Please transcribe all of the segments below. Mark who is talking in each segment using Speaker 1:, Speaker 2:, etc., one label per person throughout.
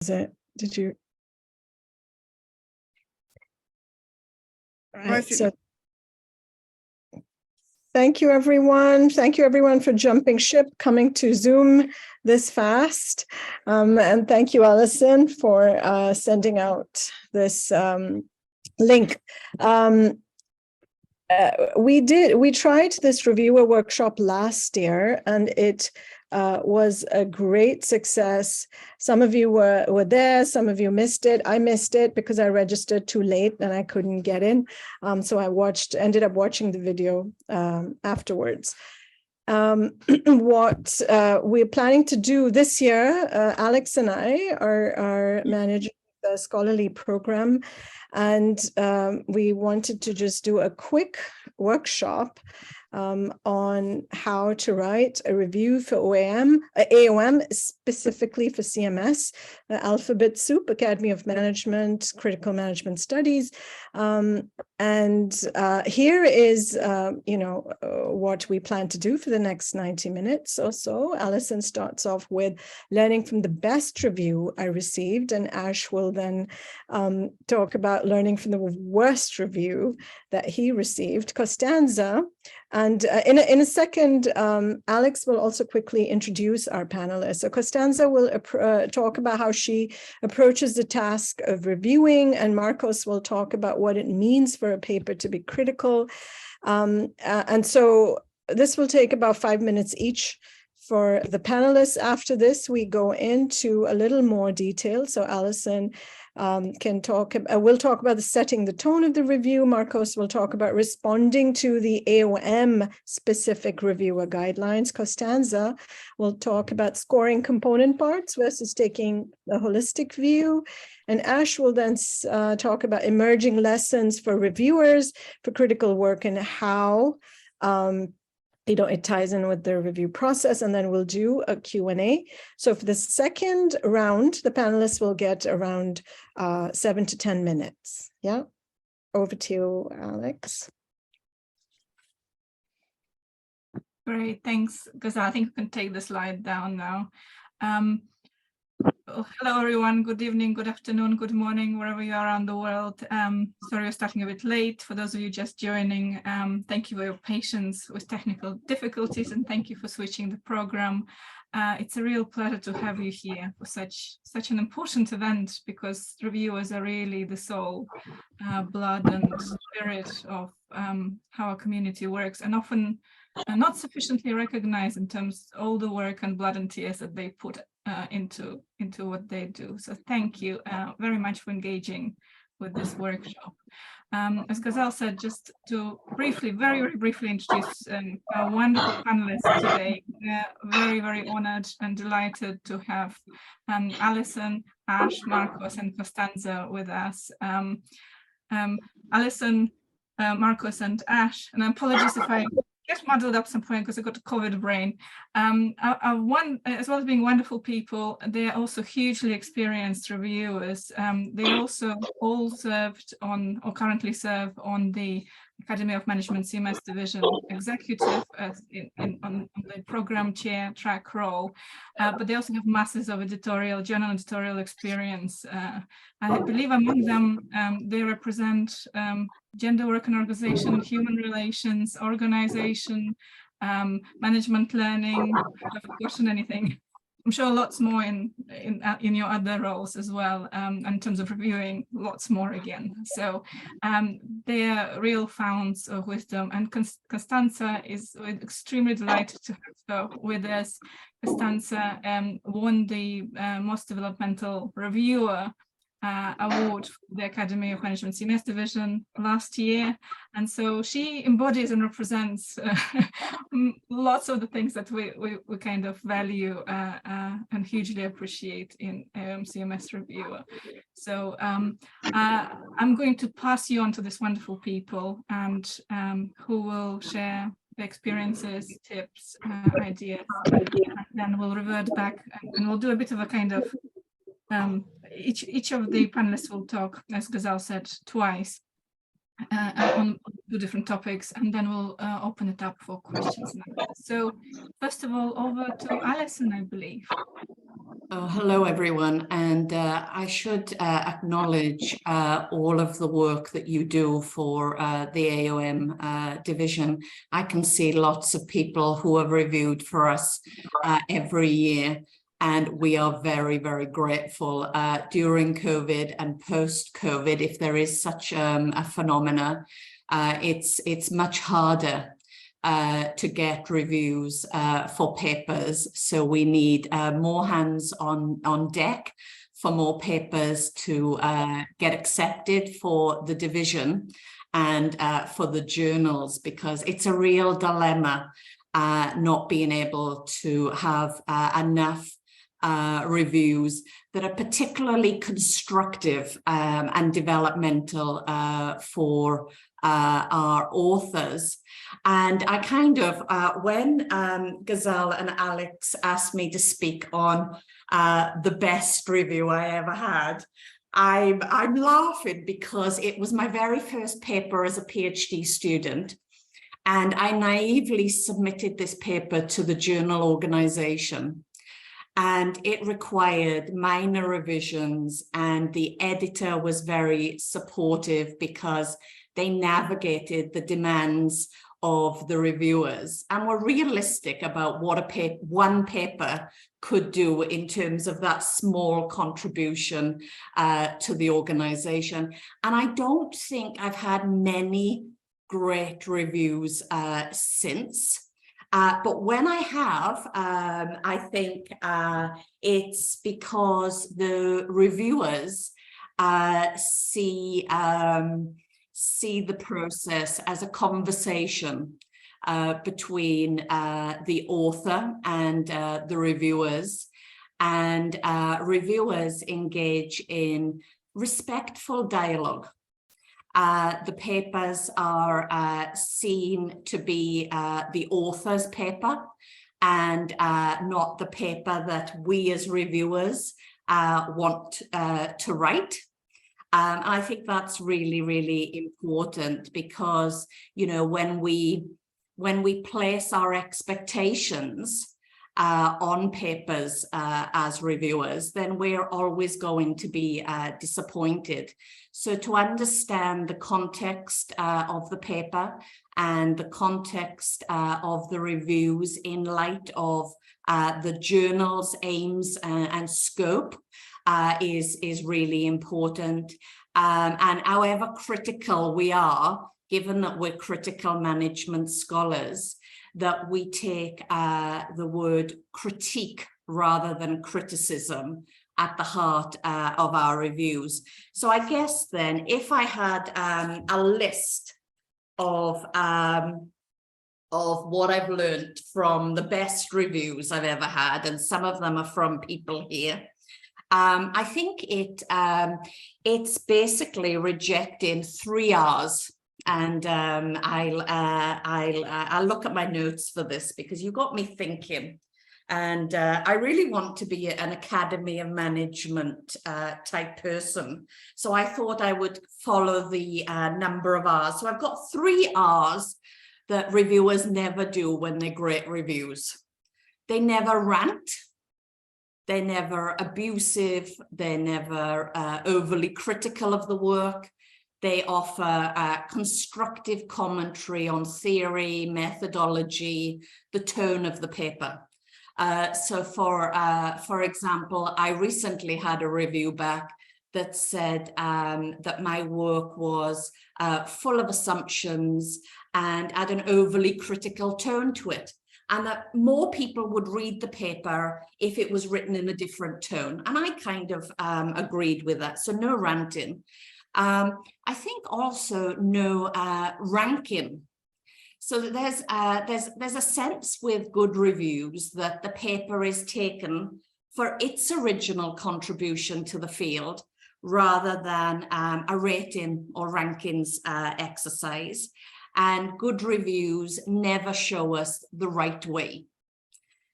Speaker 1: Is it? Did you? All right. So thank you, everyone. Thank you, everyone, for jumping ship, coming to Zoom this fast. And thank you, Alison, for sending out this link. We tried this reviewer workshop last year, and it was a great success. Some of you were there, some of you missed it. I missed it because I registered too late and I couldn't get in. So I ended up watching the video afterwards. What we're planning to do this year, Alex and I are managing the scholarly program, and we wanted to just do a quick workshop on how to write a review for AOM, specifically for CMS, Alphabet Soup, Academy of Management, Critical Management Studies. And here is, what we plan to do for the next 90 minutes or so. Alison starts off with learning from the best review I received, and Ash will then talk about learning from the worst review that he received. Costanza, and in a second, Alex will also quickly introduce our panelists. So Costanza will talk about how she approaches the task of reviewing, and Marcos will talk about what it means for a paper to be critical. And so this will take about 5 minutes each for the panelists. After this, we go into a little more detail. So Alison will talk about setting the tone of the review. Marcos will talk about responding to the AOM specific reviewer guidelines. Costanza will talk about scoring component parts versus taking a holistic view. And Ash will then talk about emerging lessons for reviewers for critical work and how it ties in with the review process, and then we'll do a Q&A. So for the second round, the panelists will get around 7 to 10 minutes. Yeah, over to you, Alex.
Speaker 2: Great, thanks, Gaza. I think we can take the slide down now. Hello, everyone. Good evening, good afternoon, good morning, wherever you are around the world. Sorry, we're starting a bit late. For those of you just joining, thank you for your patience with technical difficulties, and thank you for switching the program. It's a real pleasure to have you here for such an important event, because reviewers are really the soul, blood and spirit of how our community works, and often not sufficiently recognized in terms of all the work and blood and tears that they put into what they do. So thank you very much for engaging with this workshop. As Gazelle said, just to very briefly introduce our wonderful panelists today. We're very, very honored and delighted to have Alison, Ash, Marcos, and Costanza with us. Alison, Marcos, and Ash, and apologies if I get muddled up some point because I got a COVID brain. As well as being wonderful people, they are also hugely experienced reviewers. They also all served on, or currently serve on, the Academy of Management CMS division executive on the program chair track role, but they also have masses of journal editorial experience. I believe among them, they represent gender work and organization, human relations, organization, management learning. Have I forgotten anything? I'm sure lots more in your other roles as well, in terms of reviewing, lots more again. So they are real founts of wisdom, and Costanza is extremely delighted to have her with us. Costanza won the Most Developmental Reviewer award for the Academy of Management CMS division last year, and so she embodies and represents lots of the things that we kind of value and hugely appreciate in AOM CMS reviewer. So I'm going to pass you on to these wonderful people, and who will share the experiences, tips, ideas, and then we'll revert back and we'll do a bit of a kind of each of the panelists will talk, as Gazelle said, twice on 2 different topics, and then we'll open it up for questions. So first of all, over to Alison, I believe.
Speaker 3: Hello, everyone, and I should acknowledge all of the work that you do for the AOM division. I can see lots of people who have reviewed for us every year, and we are very, very grateful. During COVID and post-COVID, if there is such a phenomena, it's much harder to get reviews for papers. So we need more hands on deck for more papers to get accepted for the division and for the journals, because it's a real dilemma not being able to have enough reviews that are particularly constructive and developmental for our authors. And I kind of, when Gazelle and Alex asked me to speak on the best review I ever had, I'm laughing because it was my very first paper as a PhD student. And I naively submitted this paper to the journal organization. And it required minor revisions, and the editor was very supportive because they navigated the demands of the reviewers and were realistic about what one paper could do in terms of that small contribution to the organization. And I don't think I've had many great reviews since. But when I have, I think it's because the reviewers see the process as a conversation between the author and the reviewers, and reviewers engage in respectful dialogue. The papers are seen to be the author's paper and not the paper that we as reviewers want to write. I think that's really, really important because, you know, when we place our expectations on papers as reviewers, then we're always going to be disappointed. So to understand the context of the paper and the context of the reviews in light of the journal's aims and scope is really important. And however critical we are, given that we're critical management scholars, that we take the word critique rather than criticism at the heart of our reviews. So I guess then, if I had a list of what I've learned from the best reviews I've ever had, and some of them are from people here, I think it's basically rejecting 3 R's. And I'll look at my notes for this because you got me thinking. And I really want to be an Academy of Management type person. So I thought I would follow the number of R's. So I've got 3 R's that reviewers never do when they grade reviews. They never rant. They're never abusive. They're never overly critical of the work. They offer constructive commentary on theory, methodology, the tone of the paper. So for example, I recently had a review back that said that my work was full of assumptions and had an overly critical tone to it, and that more people would read the paper if it was written in a different tone. And I kind of agreed with that. So no ranting. I think also no ranking. So there's a sense with good reviews that the paper is taken for its original contribution to the field rather than a rating or rankings exercise. And good reviews never show us the right way,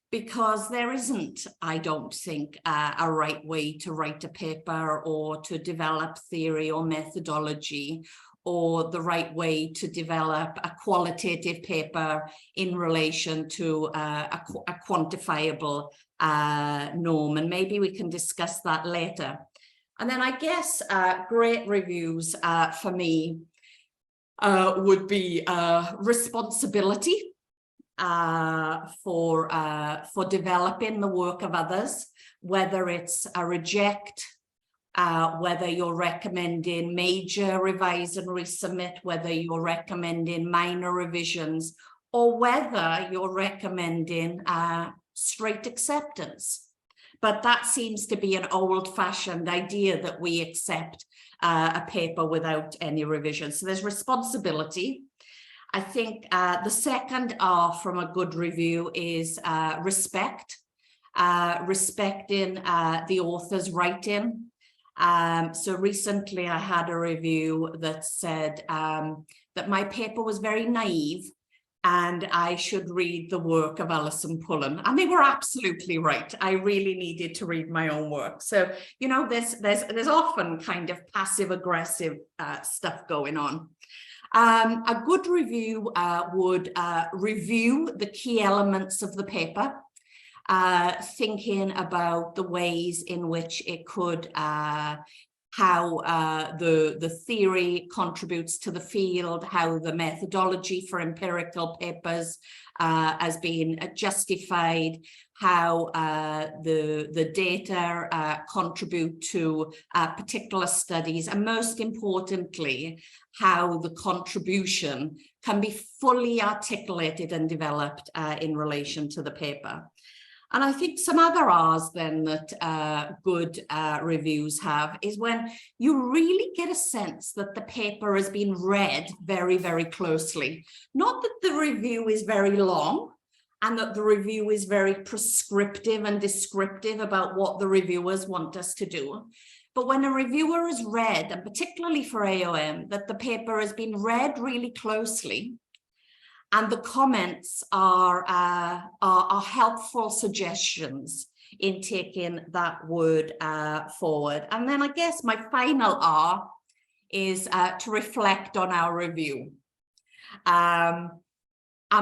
Speaker 3: because there isn't, I don't think, a right way to write a paper or to develop theory or methodology, or the right way to develop a qualitative paper in relation to a quantifiable norm, and maybe we can discuss that later. And then I guess great reviews for me would be responsibility for developing the work of others, whether it's a reject, whether you're recommending major revise and resubmit, whether you're recommending minor revisions, or whether you're recommending straight acceptance. But that seems to be an old-fashioned idea that we accept a paper without any revision. So there's responsibility. I think the second R from a good review is respect, respecting the author's writing. So recently I had a review that said that my paper was very naive and I should read the work of Alison Pullen. And they were absolutely right. I really needed to read my own work. So, you know, there's often kind of passive aggressive stuff going on. A good review would review the key elements of the paper, thinking about the ways in which it could, how the theory contributes to the field, how the methodology for empirical papers has been justified, how the data contribute to particular studies, and most importantly, how the contribution can be fully articulated and developed in relation to the paper. And I think some other R's then that good reviews have is when you really get a sense that the paper has been read very, very closely. Not that the review is very long and that the review is very prescriptive and descriptive about what the reviewers want us to do. But when a reviewer has read, and particularly for AOM, that the paper has been read really closely, and the comments are helpful suggestions in taking that word forward. And then I guess my final R is to reflect on our review. Am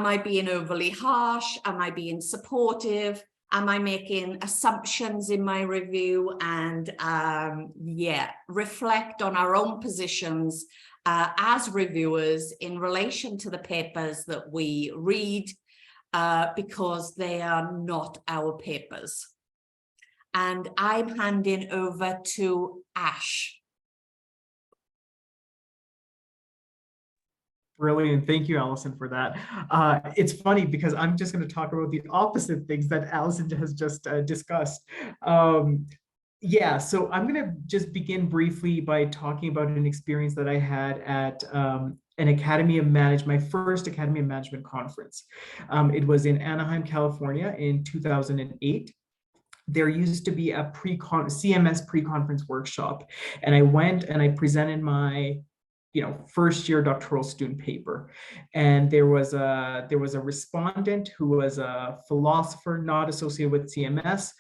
Speaker 3: I being overly harsh? Am I being supportive? Am I making assumptions in my review? And yeah, reflect on our own positions as reviewers in relation to the papers that we read, because they are not our papers. And I'm handing over to Ash.
Speaker 4: Brilliant. Thank you, Alison, for that. It's funny because I'm just going to talk about the opposite things that Alison has just discussed. Yeah, so I'm going to just begin briefly by talking about an experience that I had at an Academy of Management, my first Academy of Management conference. It was in Anaheim, California in 2008. There used to be a CMS pre-conference workshop, and I went and I presented my first year doctoral student paper. And there was a respondent who was a philosopher not associated with CMS,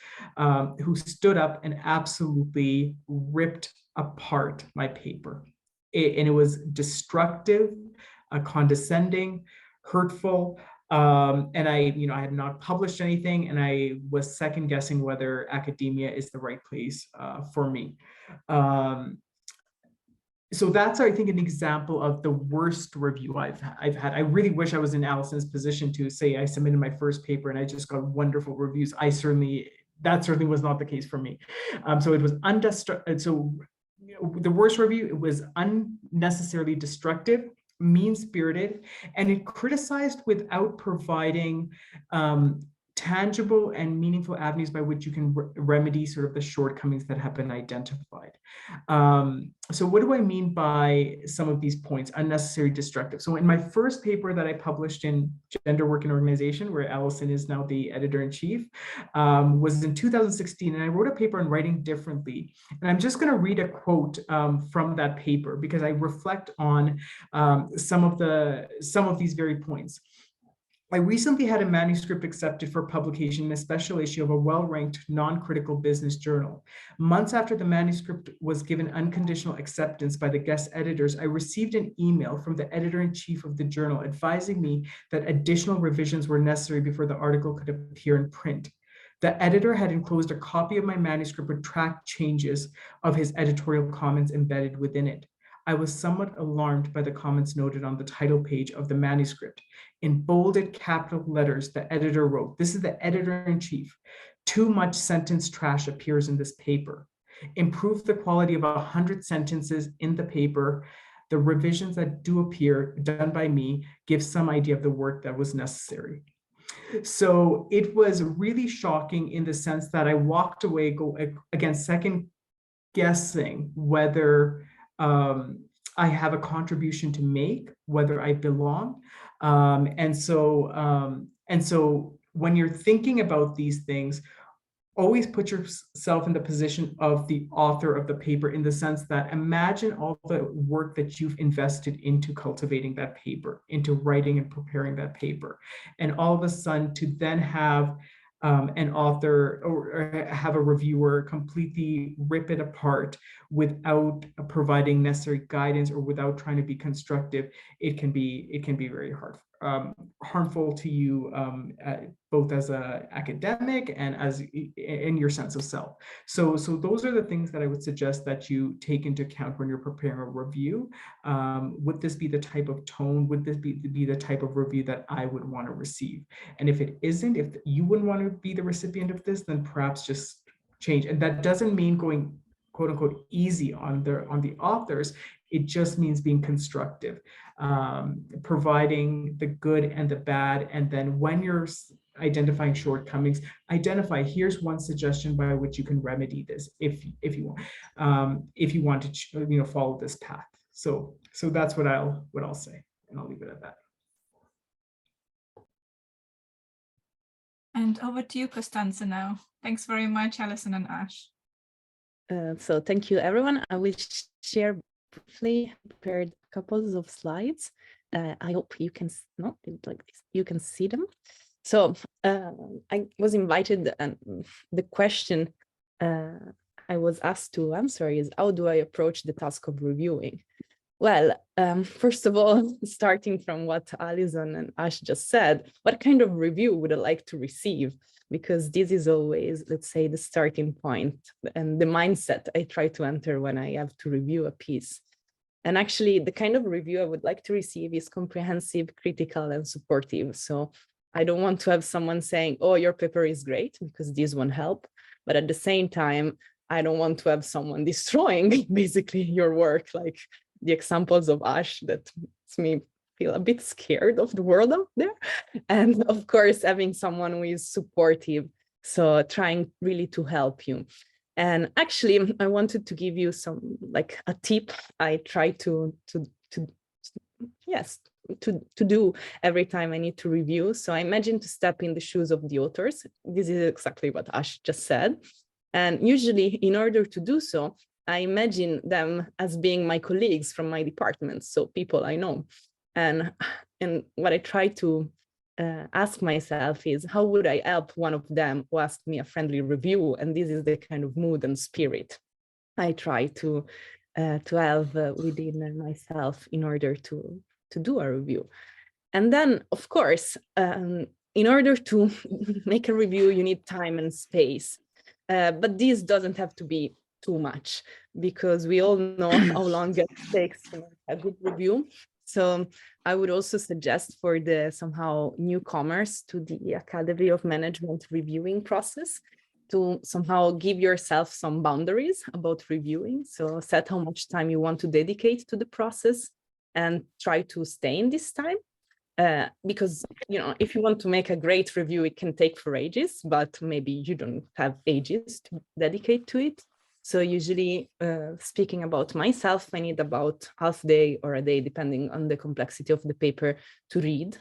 Speaker 4: who stood up and absolutely ripped apart my paper. And it was destructive, condescending, hurtful. And I had not published anything, and I was second guessing whether academia is the right place for me. So that's, I think, an example of the worst review I've had. I really wish I was in Alison's position to say I submitted my first paper and I just got wonderful reviews. That certainly was not the case for me. So it was the worst review, it was unnecessarily destructive, mean-spirited, and it criticized without providing tangible and meaningful avenues by which you can remedy sort of the shortcomings that have been identified. So what do I mean by some of these points? Unnecessary, destructive. So in my first paper that I published in Gender, Work and Organization, where Alison is now the editor-in-chief, was in 2016, and I wrote a paper on writing differently. And I'm just going to read a quote from that paper because I reflect on some of these very points. I recently had a manuscript accepted for publication in a special issue of a well-ranked non-critical business journal. Months after the manuscript was given unconditional acceptance by the guest editors, I received an email from the editor-in-chief of the journal advising me that additional revisions were necessary before the article could appear in print. The editor had enclosed a copy of my manuscript with track changes of his editorial comments embedded within it. I was somewhat alarmed by the comments noted on the title page of the manuscript. In bolded capital letters, the editor wrote, this is the editor-in-chief, too much sentence trash appears in this paper. Improve the quality of 100 sentences in the paper. The revisions that do appear, done by me, give some idea of the work that was necessary. So it was really shocking in the sense that I walked away, again, second guessing whether I have a contribution to make, whether I belong. And so when you're thinking about these things, always put yourself in the position of the author of the paper, in the sense that imagine all the work that you've invested into cultivating that paper, into writing and preparing that paper. And all of a sudden to then have an author or have a reviewer completely rip it apart without providing necessary guidance or without trying to be constructive, it can be very harmful to you, both as an academic and as in your sense of self. So those are the things that I would suggest that you take into account when you're preparing a review. Would this be the type of tone? Would this be the type of review that I would want to receive? And if it isn't, if you wouldn't want to be the recipient of this, then perhaps just change. And that doesn't mean going quote unquote easy on the authors. It just means being constructive, providing the good and the bad. And then when you're identifying shortcomings, identify, here's one suggestion by which you can remedy this if you want to follow this path. So that's what I'll say, and I'll leave it at that.
Speaker 2: And over to you, Costanza, now. Thanks very much, Alison and Ash.
Speaker 5: So thank you, everyone. I will share briefly, prepared couples of slides. I hope you can not like this. You can see them. So I was invited, and the question I was asked to answer is, how do I approach the task of reviewing? Well, first of all, starting from what Alison and Ash just said, what kind of review would I like to receive? Because this is always, let's say, the starting point and the mindset I try to enter when I have to review a piece. And actually, the kind of review I would like to receive is comprehensive, critical, and supportive. So I don't want to have someone saying, oh, your paper is great, because this won't help. But at the same time, I don't want to have someone destroying basically your work, like the examples of Ash that makes me feel a bit scared of the world out there. And of course, having someone who is supportive, so trying really to help you. And actually, I wanted to give you some, like a tip I try to do every time I need to review. So I imagine to step in the shoes of the authors. This is exactly what Ash just said. And usually, in order to do so, I imagine them as being my colleagues from my department, so people I know. And what I try to ask myself is, how would I help one of them who asked me a friendly review? And this is the kind of mood and spirit I try to have within myself in order to do a review. And then, of course, in order to make a review, you need time and space. But this doesn't have to be too much, because we all know how long it takes to make a good review. So I would also suggest for the somehow newcomers to the Academy of Management reviewing process to somehow give yourself some boundaries about reviewing. So set how much time you want to dedicate to the process and try to stay in this time. Because, if you want to make a great review, it can take for ages, but maybe you don't have ages to dedicate to it. So usually, speaking about myself, I need about half day or a day, depending on the complexity of the paper, to read.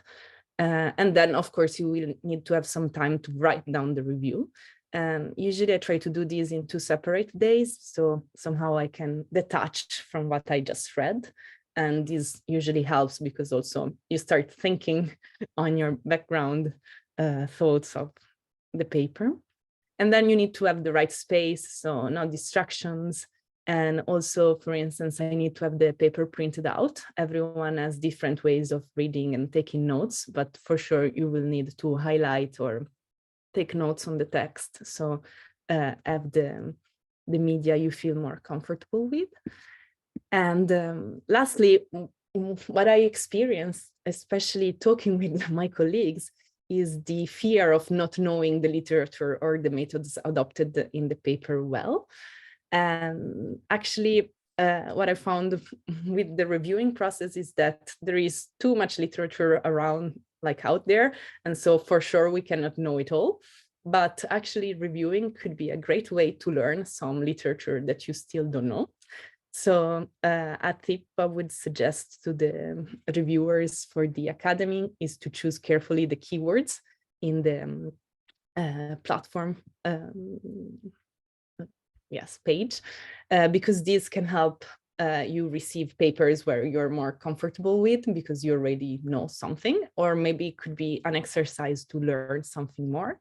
Speaker 5: And then, of course, you will need to have some time to write down the review. And usually I try to do these in 2 separate days. So somehow I can detach from what I just read. And this usually helps because also you start thinking on your background thoughts of the paper. And then you need to have the right space, so no distractions. And also, for instance, I need to have the paper printed out. Everyone has different ways of reading and taking notes, but for sure you will need to highlight or take notes on the text. So have the media you feel more comfortable with. And lastly, what I experienced, especially talking with my colleagues, is the fear of not knowing the literature or the methods adopted in the paper well. And actually, what I found with the reviewing process is that there is too much literature around, like out there. And so for sure, we cannot know it all. But actually reviewing could be a great way to learn some literature that you still don't know. So a tip I would suggest to the reviewers for the academy is to choose carefully the keywords in the platform page, because these can help you receive papers where you're more comfortable with because you already know something, or maybe it could be an exercise to learn something more.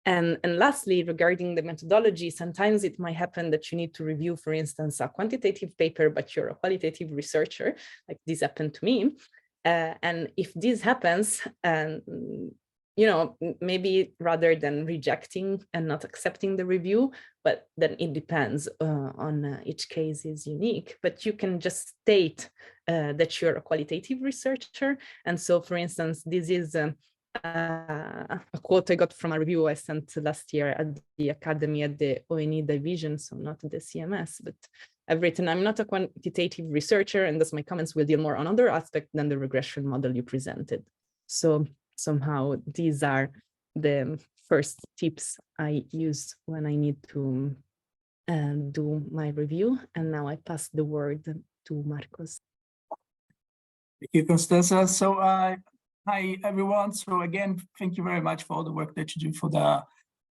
Speaker 5: And lastly, regarding the methodology, sometimes it might happen that you need to review, for instance, a quantitative paper, but you're a qualitative researcher, like this happened to me. And if this happens, you know, maybe rather than rejecting and not accepting the review, but then it depends on each case is unique, but you can just state that you're a qualitative researcher. And so, for instance, this is a quote I got from a review I sent last year at the Academy at the ONE division, so not the CMS, but I've written, I'm not a quantitative researcher, and thus my comments will deal more on other aspects than the regression model you presented. So somehow these are the first tips I use when I need to do my review. And now I pass the word to Marcos.
Speaker 6: Thank you, Costanza. So hi, everyone. So again, thank you very much for all the work that you do for the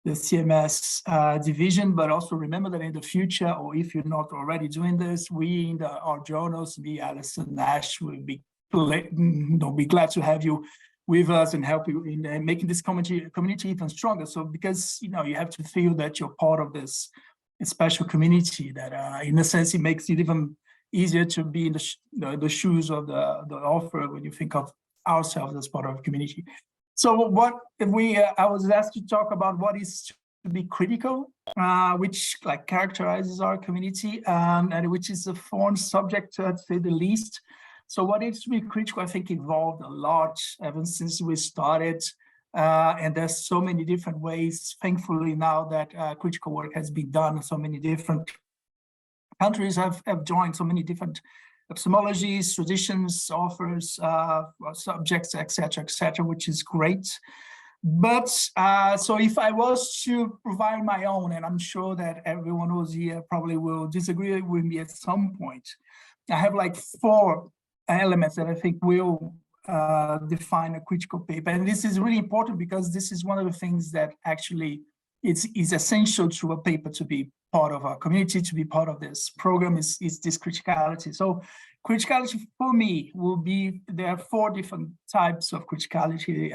Speaker 6: CMS division, but also remember that in the future, or if you're not already doing this, we in our journals, me, Alison, Ash, will be glad to have you with us and help you in making this community even stronger. So because, you know, you have to feel that you're part of this special community that in a sense, it makes it even easier to be in the shoes of the author when you think of ourselves as part of a community. So what if I was asked to talk about what is to be critical, which like characterizes our community, and which is a foreign subject, to say the least. So what is to be critical, I think, evolved a lot ever since we started. And there's so many different ways, thankfully, now that critical work has been done. So many different countries have joined, so many different epistemologies, traditions, authors, subjects, etc., which is great. But so if I was to provide my own, and I'm sure that everyone who's here probably will disagree with me at some point, I have like 4 elements that I think will define a critical paper. And this is really important because this is one of the things that actually is essential to a paper to be part of our community, to be part of this program, is this criticality. So criticality for me will be, there are 4 different types of criticality.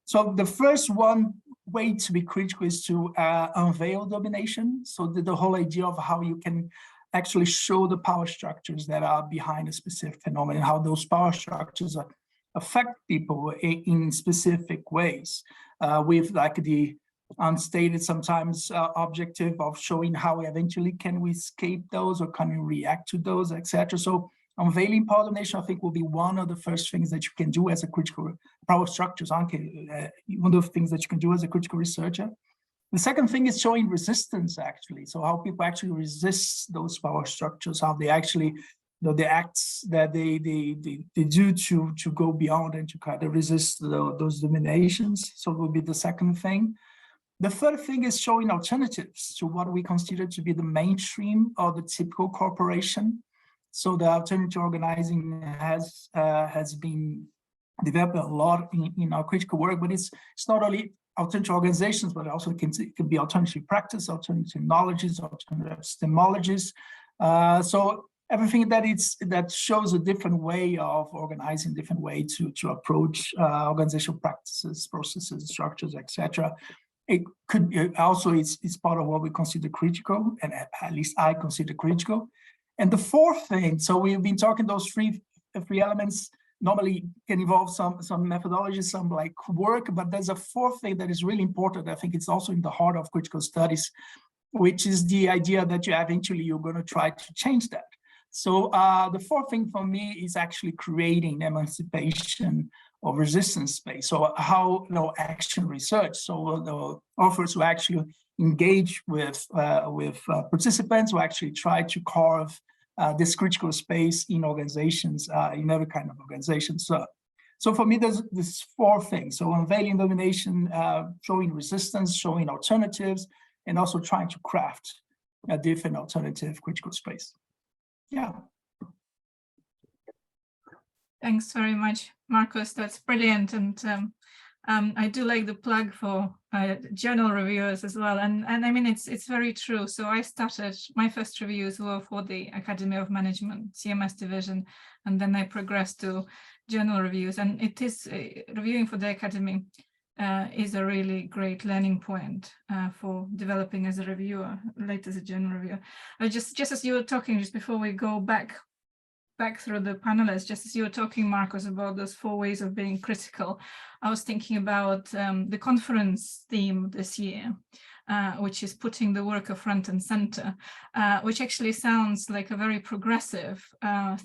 Speaker 6: So the first one way to be critical is to unveil domination. So the whole idea of how you can actually show the power structures that are behind a specific phenomenon, how those power structures affect people in specific ways, with like the unstated sometimes objective of showing how eventually can we escape those or can we react to those, etc. So unveiling power domination, I think, will be one of the first things that you can do as a critical power structures. One of the things that you can do as a critical researcher. The second thing is showing resistance, actually. So how people actually resist those power structures, how they actually, the acts that they do to go beyond and to kind of resist those dominations. So it will be the second thing. The third thing is showing alternatives to what we consider to be the mainstream or the typical corporation. So the alternative organizing has been developed a lot in our critical work, but it's not only alternative organizations, but also it can be alternative practice, alternative knowledges, alternative epistemologies. So everything that shows a different way of organizing, different way to approach organizational practices, processes, structures, etc. It could also it's part of what we consider critical, and at least I consider critical. And the fourth thing, so we've been talking those three elements. normally can involve some methodology, some like work, but there's a fourth thing that is really important. I think it's also in the heart of critical studies, which is the idea that you eventually you're going to try to change that. So the fourth thing for me is actually creating emancipation of resistance space. So how action research. So the authors who actually engage with participants who actually try to carve this critical space in organizations, in every kind of organization. So for me, there's this four things. So unveiling domination, showing resistance, showing alternatives, and also trying to craft a different alternative critical space. Yeah.
Speaker 2: Thanks very much, Marcos. That's brilliant. And I do like the plug for journal reviewers as well. And I mean, it's very true. So I started, my first reviews were for the Academy of Management, CMS division, and then I progressed to journal reviews. And it is reviewing for the Academy is a really great learning point for developing as a reviewer, later as a journal reviewer. Just as you were talking, just before we go back through the panelists, just as you were talking, Marcos, about those 4 ways of being critical, I was thinking about the conference theme this year, which is putting the worker front and center, which actually sounds like a very progressive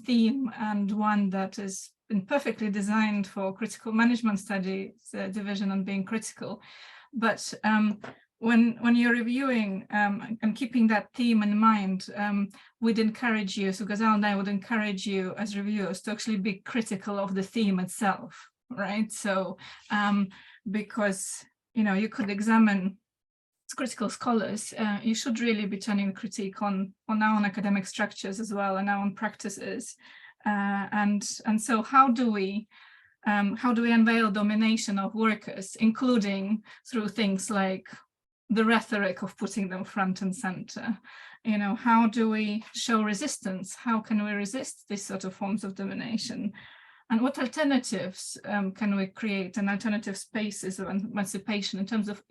Speaker 2: theme, and one that has been perfectly designed for critical management studies division on being critical. But when you're reviewing and keeping that theme in mind, we'd encourage you, so Ghazal and I would encourage you as reviewers to actually be critical of the theme itself, right? So because, you know, you could examine, as critical scholars, you should really be turning critique on our own academic structures as well, and our own practices. And so how do we unveil domination of workers, including through things like the rhetoric of putting them front and center? You know, how do we show resistance? How can we resist these sort of forms of domination? And what alternatives can we create, and alternative spaces of emancipation in terms of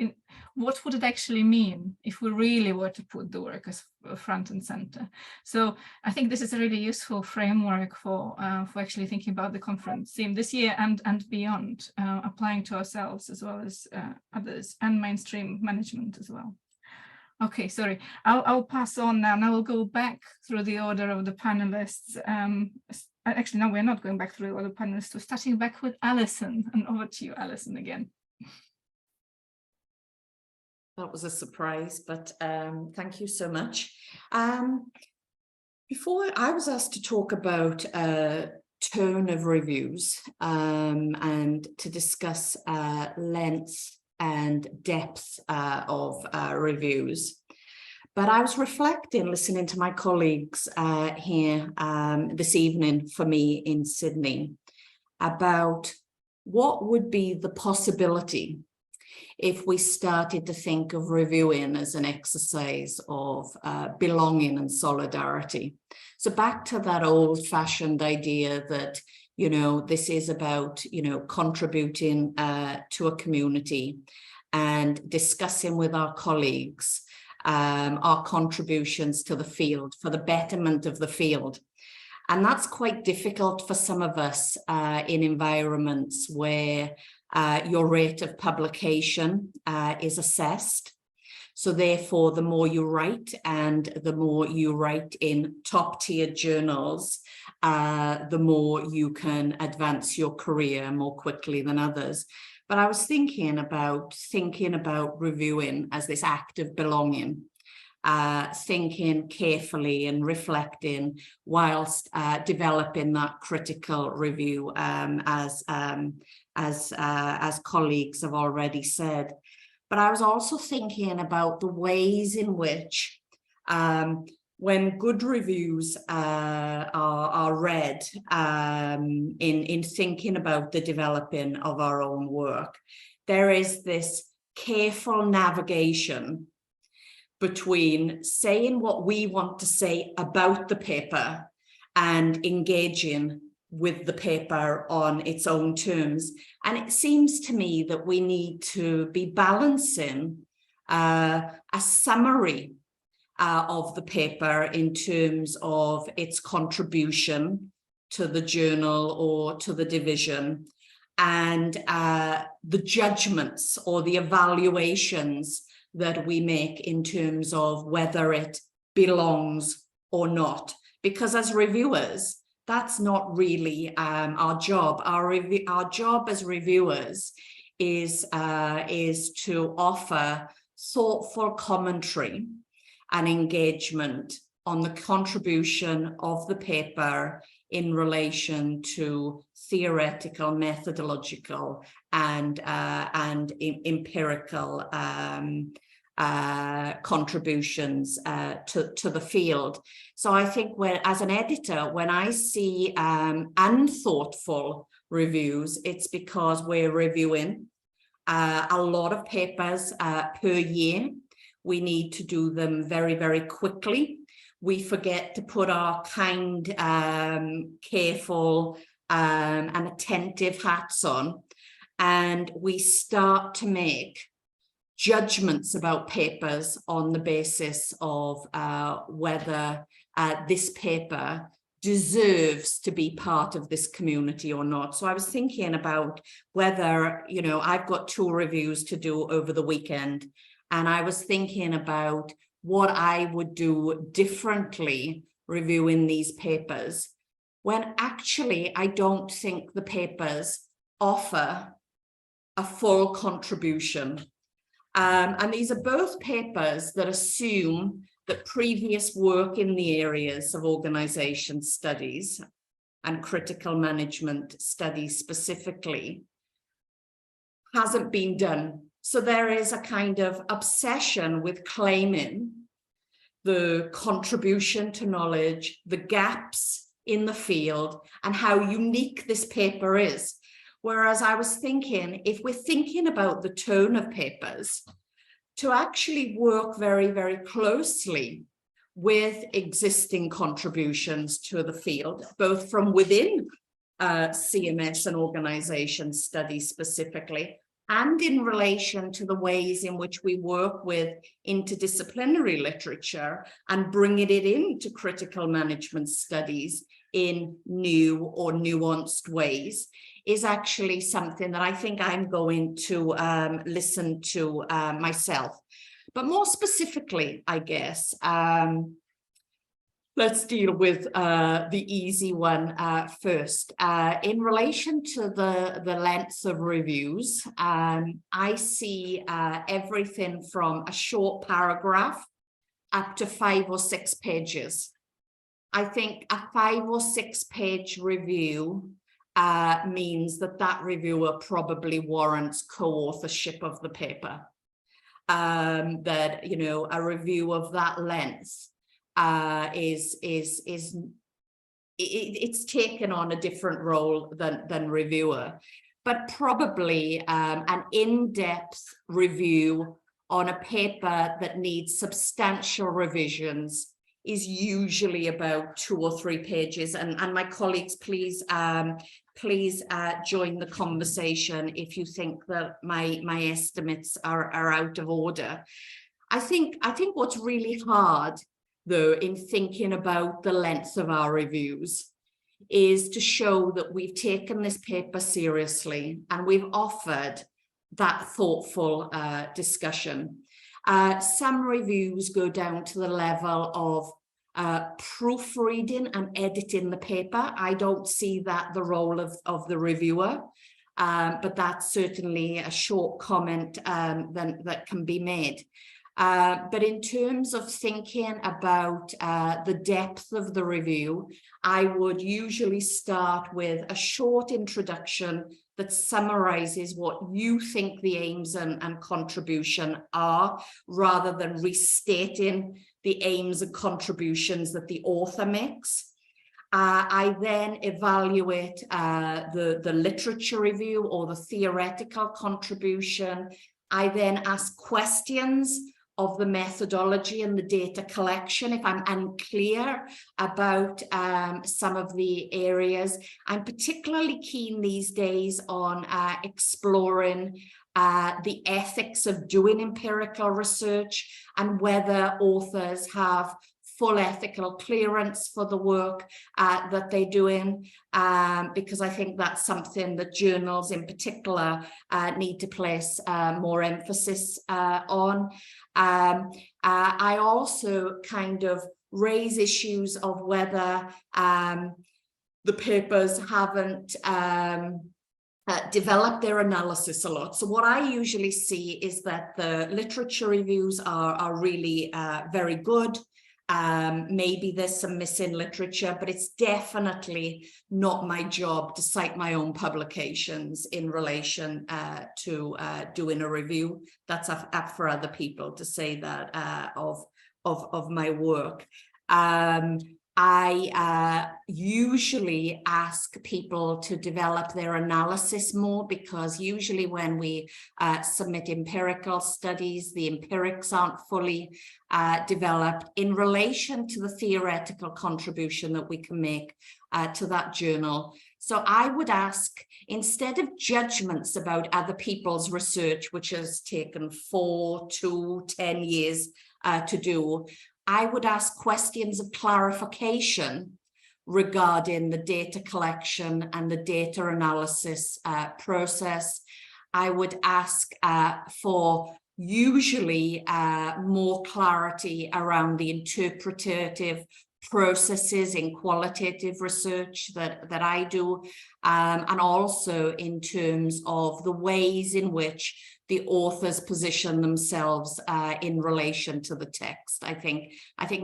Speaker 2: what would it actually mean if we really were to put the workers front and center? So I think this is a really useful framework for actually thinking about the conference theme this year and beyond, applying to ourselves as well as others, and mainstream management as well. Okay, sorry, I'll pass on now, and I will go back through the order of the panelists. Actually, no, we're not going back through the order of panelists. We're starting back with Alison, and over to you, Alison, again.
Speaker 3: That was a surprise, but thank you so much. Before I was asked to talk about tone of reviews and to discuss length and depth of reviews. But I was reflecting, listening to my colleagues here this evening for me in Sydney about what would be the possibility if we started to think of reviewing as an exercise of belonging and solidarity. So back to that old-fashioned idea that, you know, this is about, you know, contributing to a community and discussing with our colleagues our contributions to the field for the betterment of the field. And that's quite difficult for some of us in environments where your rate of publication is assessed. So therefore, the more you write, and the more you write in top-tier journals, the more you can advance your career more quickly than others. But I was thinking about reviewing as this act of belonging, thinking carefully and reflecting whilst developing that critical review, as colleagues have already said. But I was also thinking about the ways in which when good reviews are read in thinking about the developing of our own work, there is this careful navigation between saying what we want to say about the paper and engaging with the paper on its own terms. And it seems to me that we need to be balancing a summary of the paper in terms of its contribution to the journal or to the division, and the judgments or the evaluations that we make in terms of whether it belongs or not. Because as reviewers, that's not really our job. Our job as reviewers is to offer thoughtful commentary and engagement on the contribution of the paper in relation to theoretical, methodological, and empirical contributions to the field. So I think as an editor, when I see unthoughtful reviews, it's because we're reviewing a lot of papers per year. We need to do them very, very quickly. We forget to put our kind, careful, and attentive hats on, and we start to make judgments about papers on the basis of whether this paper deserves to be part of this community or not. So I was thinking about whether, you know, I've got 2 reviews to do over the weekend, and I was thinking about what I would do differently reviewing these papers, when actually I don't think the papers offer a full contribution. And these are both papers that assume that previous work in the areas of organization studies and critical management studies specifically hasn't been done. So there is a kind of obsession with claiming the contribution to knowledge, the gaps in the field, and how unique this paper is. Whereas I was thinking, if we're thinking about the tone of papers, to actually work very, very closely with existing contributions to the field, both from within CMS and organization studies specifically, and in relation to the ways in which we work with interdisciplinary literature and bringing it into critical management studies in new or nuanced ways, is actually something that I think I'm going to listen to myself. But more specifically, I guess, let's deal with the easy one first. In relation to the length of reviews, I see everything from a short paragraph up to 5 or 6 pages. I think a 5 or 6 page review means that reviewer probably warrants co-authorship of the paper. That, you know, a review of that length it's taken on a different role than reviewer, but probably an in-depth review on a paper that needs substantial revisions is usually about 2 or 3 pages. And my colleagues, please join the conversation if you think that my estimates are out of order. I think what's really hard, though, in thinking about the length of our reviews is to show that we've taken this paper seriously and we've offered that thoughtful discussion. Some reviews go down to the level of proofreading and editing the paper. I don't see that the role of the reviewer, but that's certainly a short comment that can be made. But in terms of thinking about the depth of the review, I would usually start with a short introduction that summarizes what you think the aims and contribution are, rather than restating the aims and contributions that the author makes. I then evaluate the literature review or the theoretical contribution. I then ask questions of the methodology and the data collection if I'm unclear about some of the areas. I'm particularly keen these days on exploring the ethics of doing empirical research and whether authors have full ethical clearance for the work that they're doing, because I think that's something that journals in particular need to place more emphasis on. I also kind of raise issues of whether the papers haven't developed their analysis a lot. So what I usually see is that the literature reviews are really very good. Maybe there's some missing literature, but it's definitely not my job to cite my own publications in relation to doing a review. That's up for other people to say that of my work. I usually ask people to develop their analysis more, because usually when we submit empirical studies, the empirics aren't fully developed in relation to the theoretical contribution that we can make to that journal. So I would ask, instead of judgments about other people's research, which has taken 4, 2, 10 years to do, I would ask questions of clarification regarding the data collection and the data analysis process. I would ask for usually more clarity around the interpretative processes in qualitative research that I do, and also in terms of the ways in which the authors position themselves in relation to the text. I think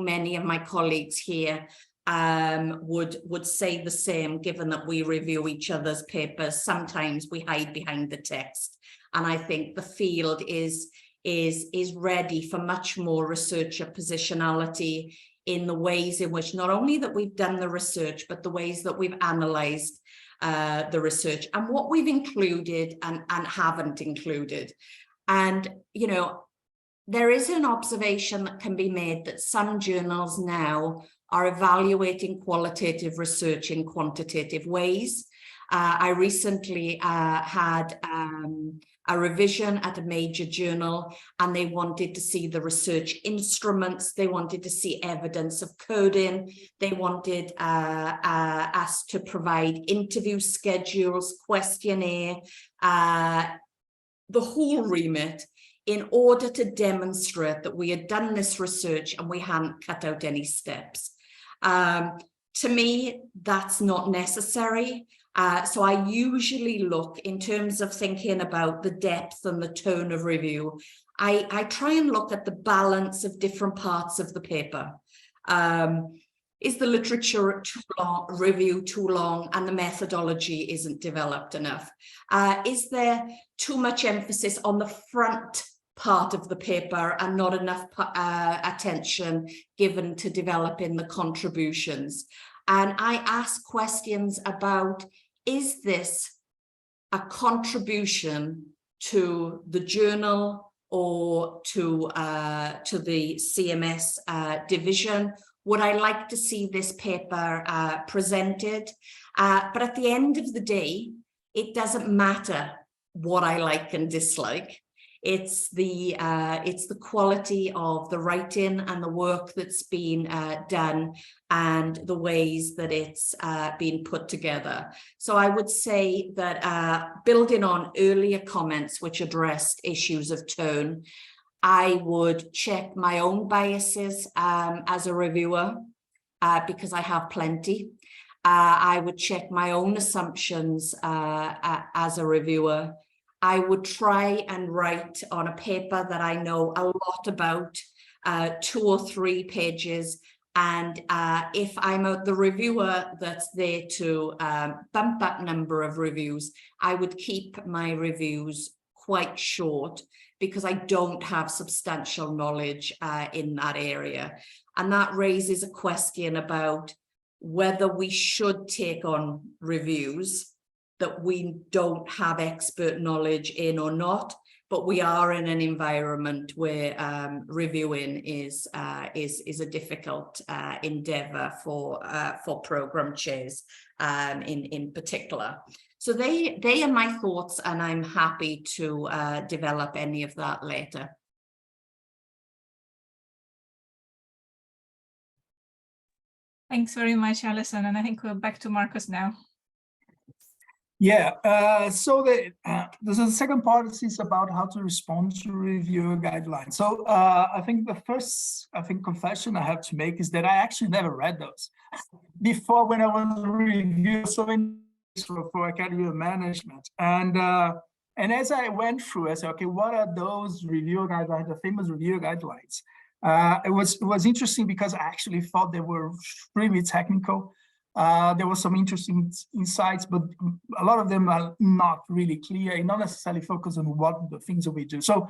Speaker 3: many of my colleagues here would say the same, given that we review each other's papers. Sometimes we hide behind the text, and I think the field is ready for much more researcher positionality in the ways in which not only that we've done the research, but the ways that we've analysed the research and what we've included and haven't included. And, you know, there is an observation that can be made that some journals now are evaluating qualitative research in quantitative ways. I recently had a revision at a major journal, and they wanted to see the research instruments, they wanted to see evidence of coding, they wanted us to provide interview schedules, questionnaire, the whole remit, in order to demonstrate that we had done this research and we hadn't cut out any steps. To me, that's not necessary. So I usually look, in terms of thinking about the depth and the tone of review, I try and look at the balance of different parts of the paper. Is the literature review too long and the methodology isn't developed enough? Is there too much emphasis on the front part of the paper and not enough attention given to developing the contributions? And I ask questions about, is this a contribution to the journal or to the CMS division? Would I like to see this paper presented? But at the end of the day, it doesn't matter what I like and dislike. It's the quality of the writing and the work that's been done and the ways that it's been put together. So I would say that building on earlier comments which addressed issues of tone, I would check my own biases as a reviewer, because I have plenty. I would check my own assumptions as a reviewer. I would try and write on a paper that I know a lot about, 2 or 3 pages. And if I'm the reviewer that's there to bump that number of reviews, I would keep my reviews quite short, because I don't have substantial knowledge in that area. And that raises a question about whether we should take on reviews that we don't have expert knowledge in or not, but we are in an environment where reviewing is a difficult endeavor for program chairs in particular. So they are my thoughts, and I'm happy to develop any of that later.
Speaker 2: Thanks very much, Alison. And I think we're back to Marcus now.
Speaker 6: Yeah, so the second part is about how to respond to reviewer guidelines. So I think the first, confession I have to make is that I actually never read those before when I was reviewing so many for academic management. And as I went through, I said, okay, what are those reviewer guidelines, the famous reviewer guidelines? It was interesting because I actually thought they were really technical. There were some interesting insights, but a lot of them are not really clear and not necessarily focused on what the things that we do. So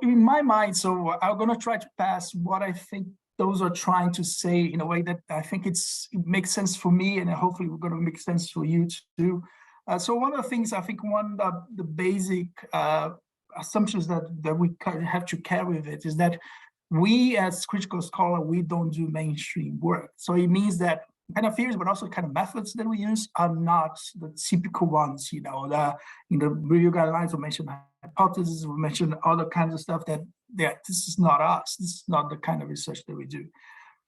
Speaker 6: in my mind, I'm going to try to pass what I think those are trying to say in a way that I think it makes sense for me, and hopefully we're going to make sense for you too. So one of the things I think, one of the basic assumptions that we have to carry with it is that we as critical scholars, we don't do mainstream work. So it means that kind of theories, but also kind of methods that we use are not the typical ones. In the review guidelines, we mentioned hypotheses, we mentioned other kinds of stuff that this is not us. This is not the kind of research that we do.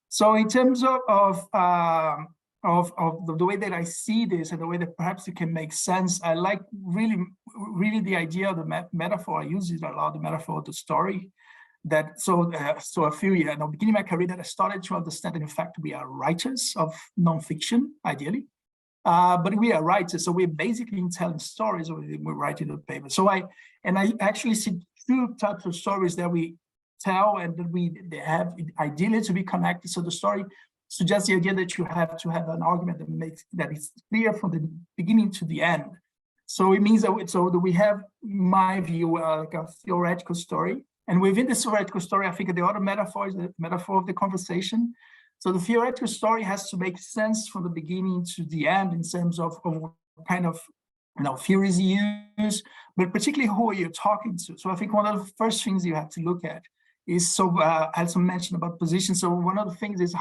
Speaker 6: So in terms of the way that I see this and the way that perhaps it can make sense, I like really the idea of the metaphor. I use it a lot, the metaphor of the story. So a few years, beginning my career, that I started to understand that in fact we are writers of nonfiction, ideally, but we are writers, so we're basically telling stories when we're writing the paper. So I actually see two types of stories that we tell, and that they have ideally to be connected. So the story suggests the idea that you have to have an argument that is clear from the beginning to the end. So it means that we have, in my view, like a theoretical story. And within this theoretical story, I think the other metaphor is the metaphor of the conversation. So the theoretical story has to make sense from the beginning to the end in terms of what kind of theories you use, but particularly who are you talking to. So I think one of the first things you have to look at is, Alison mentioned about position. So one of the things is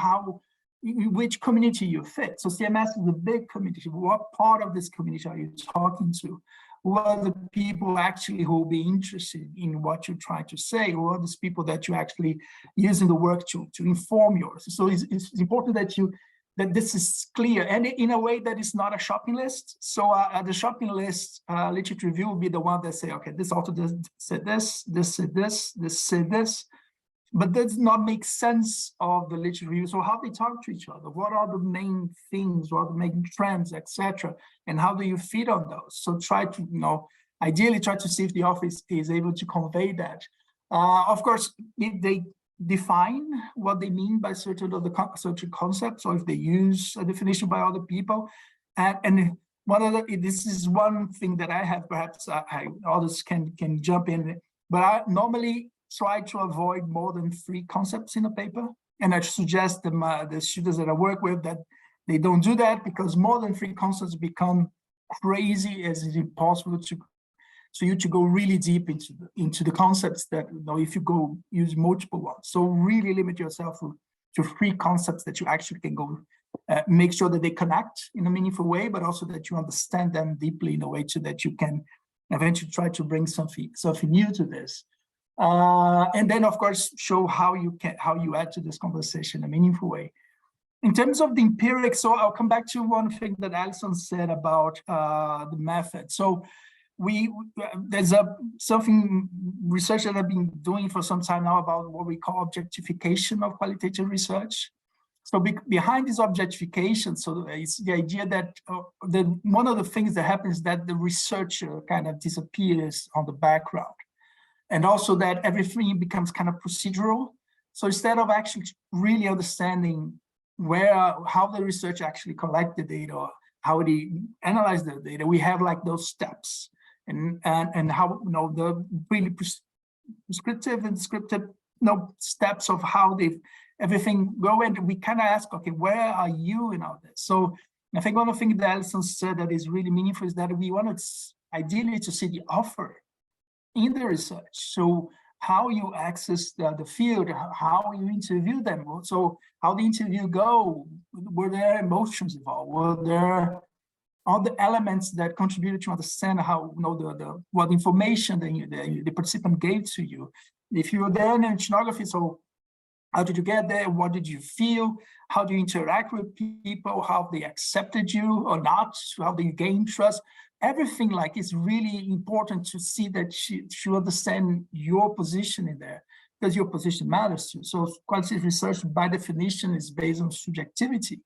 Speaker 6: which community you fit. So CMS is a big community. What part of this community are you talking to? Who are the people actually who will be interested in what you're trying to say? Who are those people that you actually use in the work to inform yours? So it's important that this is clear, and in a way that is not a shopping list. So the shopping list literature review will be the one that say, okay, this author said this, this said this, this said this, but does not make sense of the literature review. So how they talk to each other, what are the main things, what are the main trends, etc., and how do you feed on those? So try to, ideally try to see if the office is able to convey that. Of course, if they define what they mean by certain concepts, or if they use a definition by other people, and this is one thing that I have, perhaps others can jump in, but I normally try to avoid more than 3 concepts in a paper. And I suggest the students that I work with that they don't do that, because more than 3 concepts become crazy, as it's impossible for you to go really deep into the concepts that, if you go use multiple ones. So really limit yourself to 3 concepts that you actually can go make sure that they connect in a meaningful way, but also that you understand them deeply in a way so that you can eventually try to bring something new to this. And then, of course, show how you add to this conversation in a meaningful way. In terms of the empiric, so I'll come back to one thing that Alison said about the method. So there's something research that I've been doing for some time now about what we call objectification of qualitative research. So behind this objectification, so it's the idea that one of the things that happens is that the researcher kind of disappears on the background. And also that everything becomes kind of procedural. So instead of actually really understanding how the research actually collect the data, or how they analyze the data, we have like those steps, and how the really prescriptive and descriptive steps of how everything go, and we kind of ask, okay, where are you in all this? So I think one of the things that Alison said that is really meaningful is that we want to ideally to see the offer in the research. So how you access the field, how you interview them. So how the interview go, were there emotions involved? Were there all the elements that contributed to understand how, what information the participant gave to you? If you were there in ethnography, so How did you get there? What did you feel? How do you interact with people? How they accepted you or not? How do you gain trust? Everything like is really important to see that she understand your position in there, because your position matters to you. So qualitative research by definition is based on subjectivity.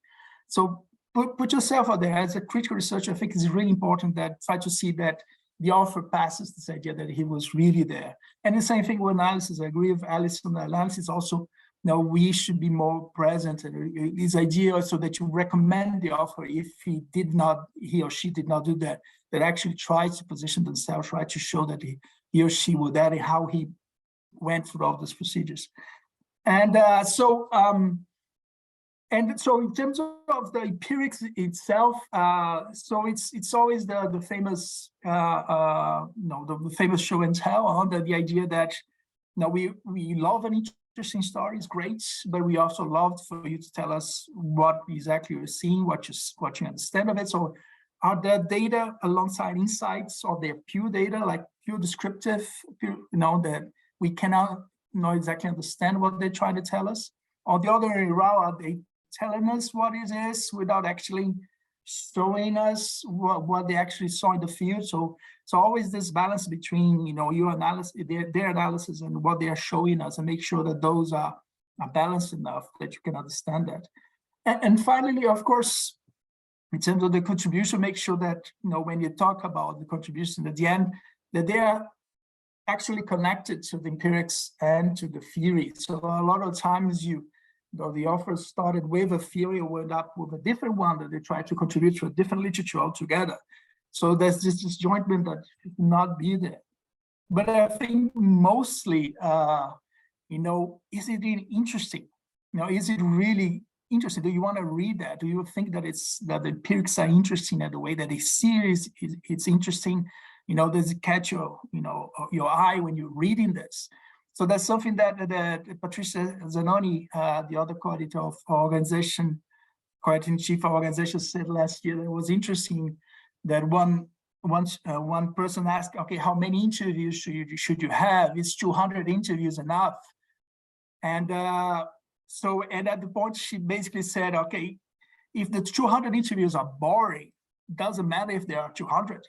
Speaker 6: So put yourself out there as a critical researcher. I think it's really important that try to see that the author passes this idea that he was really there. And the same thing with analysis. I agree with Alison. Analysis also, we should be more present. And this idea also that you recommend the author, if he or she did not do that, that actually tries to position themselves, try to show that he or she was there and how he went through all those procedures. And so in terms of the empirics itself, so it's always the famous the famous show and tell on the idea that we love an interesting story is great, but we also love for you to tell us what exactly you're seeing, what you understand of it. So are there data alongside insights, or they're pure data, like pure descriptive, that we cannot exactly understand what they're trying to tell us? Or the other way around, are they telling us what it is without actually showing us what they actually saw in the field? So always this balance between your analysis, their analysis, and what they are showing us, and make sure that those are balanced enough that you can understand that. And finally, of course, in terms of the contribution, make sure that when you talk about the contribution at the end, that they are actually connected to the empirics and to the theory. So a lot of times the author started with a theory or went up with a different one that they try to contribute to a different literature altogether. So there's this disjointment that should not be there. But I think mostly, is it really interesting? Is it really interesting? Do you want to read that? Do you think that that the empirics are interesting at the way that a series it's interesting? Does it catch your eye when you're reading this? So that's something that Patricia Zanoni, the other coordinator of our organization, coordinating chief of our organization, said last year. That it was interesting that one person asked, okay, how many interviews should you have? Is 200 interviews enough? And and at the point she basically said, okay, if the 200 interviews are boring, it doesn't matter if there are 200.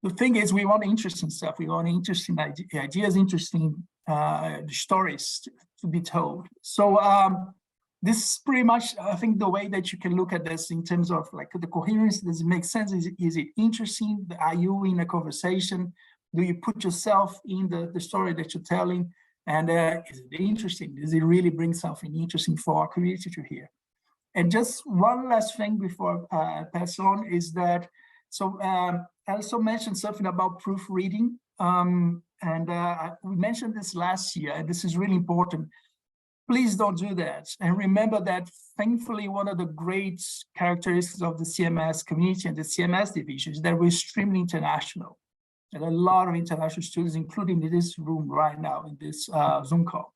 Speaker 6: The thing is, we want interesting stuff. We want interesting ideas, interesting stories to be told. So this is pretty much, I think, the way that you can look at this in terms of like the coherence. Does it make sense? Is it interesting? Are you in a conversation? Do you put yourself in the story that you're telling? And is it interesting? Does it really bring something interesting for our community to hear? And just one last thing before I pass on is that, so I also mentioned something about proofreading. We mentioned this last year, and this is really important. Please don't do that. And remember that, thankfully, one of the great characteristics of the CMS community and the CMS division is that we're extremely international. And a lot of international students, including in this room right now, in this Zoom call.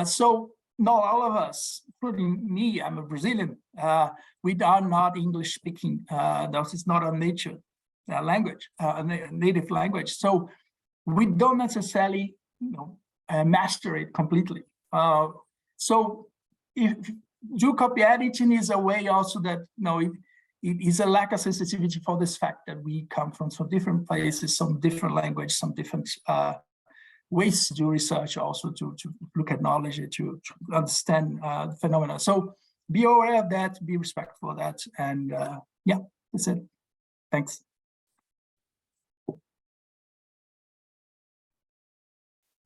Speaker 6: So not all of us, including me, I'm a Brazilian, we are not English speaking. That is not our nature language, native language. So we don't necessarily master it completely. So if do copy editing is a way also that it is a lack of sensitivity for this fact that we come from some different places, some different language, some different ways to do research, also to look at knowledge, to understand the phenomena. So be aware of that, be respectful of that, and yeah, that's it. Thanks.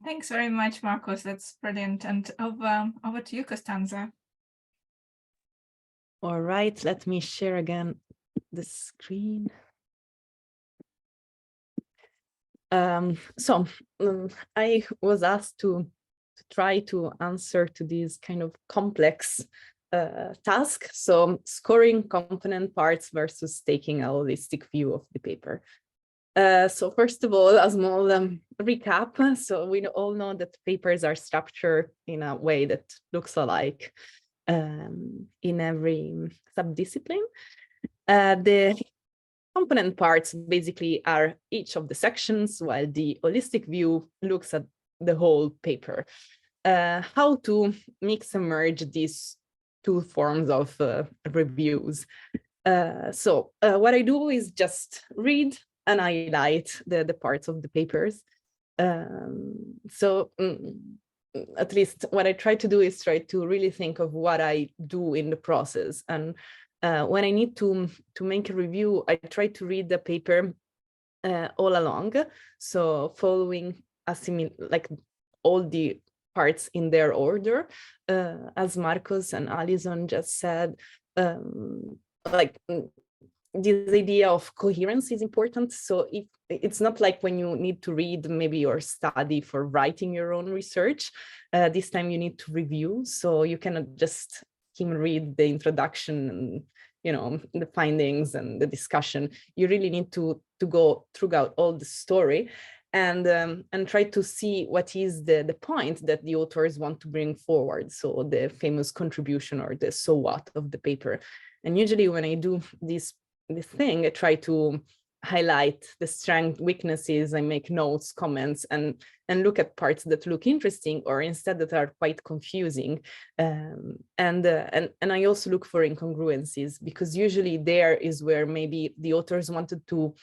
Speaker 2: Thanks very much, Marcos. That's brilliant. And over to you, Costanza.
Speaker 5: All right, let me share again the screen. I was asked to try to answer to this kind of complex task. So scoring component parts versus taking a holistic view of the paper. So first of all, a small recap. So we all know that papers are structured in a way that looks alike in every subdiscipline. The component parts basically are each of the sections, while the holistic view looks at the whole paper. how to mix and merge these two forms of reviews. So what I do is just read and highlight the parts of the papers. At least what I try to do is try to really think of what I do in the process. And when I need to make a review, I try to read the paper all along. So following like all the parts in their order, as Marcos and Alison just said, this idea of coherence is important. So if it's not like when you need to read maybe your study for writing your own research, this time you need to review. So you cannot just read the introduction and, you know, the findings and the discussion. You really need to go throughout all the story and try to see what is the point that the authors want to bring forward. So the famous contribution or the so what of the paper. And usually when I do this thing, I try to highlight the strengths, weaknesses, I make notes, comments, and look at parts that look interesting or instead that are quite confusing. And I also look for incongruencies, because usually there is where maybe the authors wanted to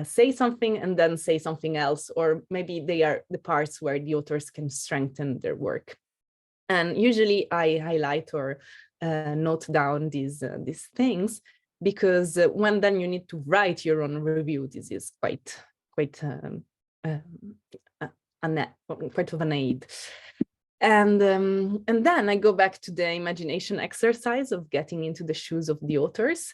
Speaker 5: say something and then say something else, or maybe they are the parts where the authors can strengthen their work. And usually I highlight or note down these things, because when then you need to write your own review, this is quite of an aid. And then I go back to the imagination exercise of getting into the shoes of the authors.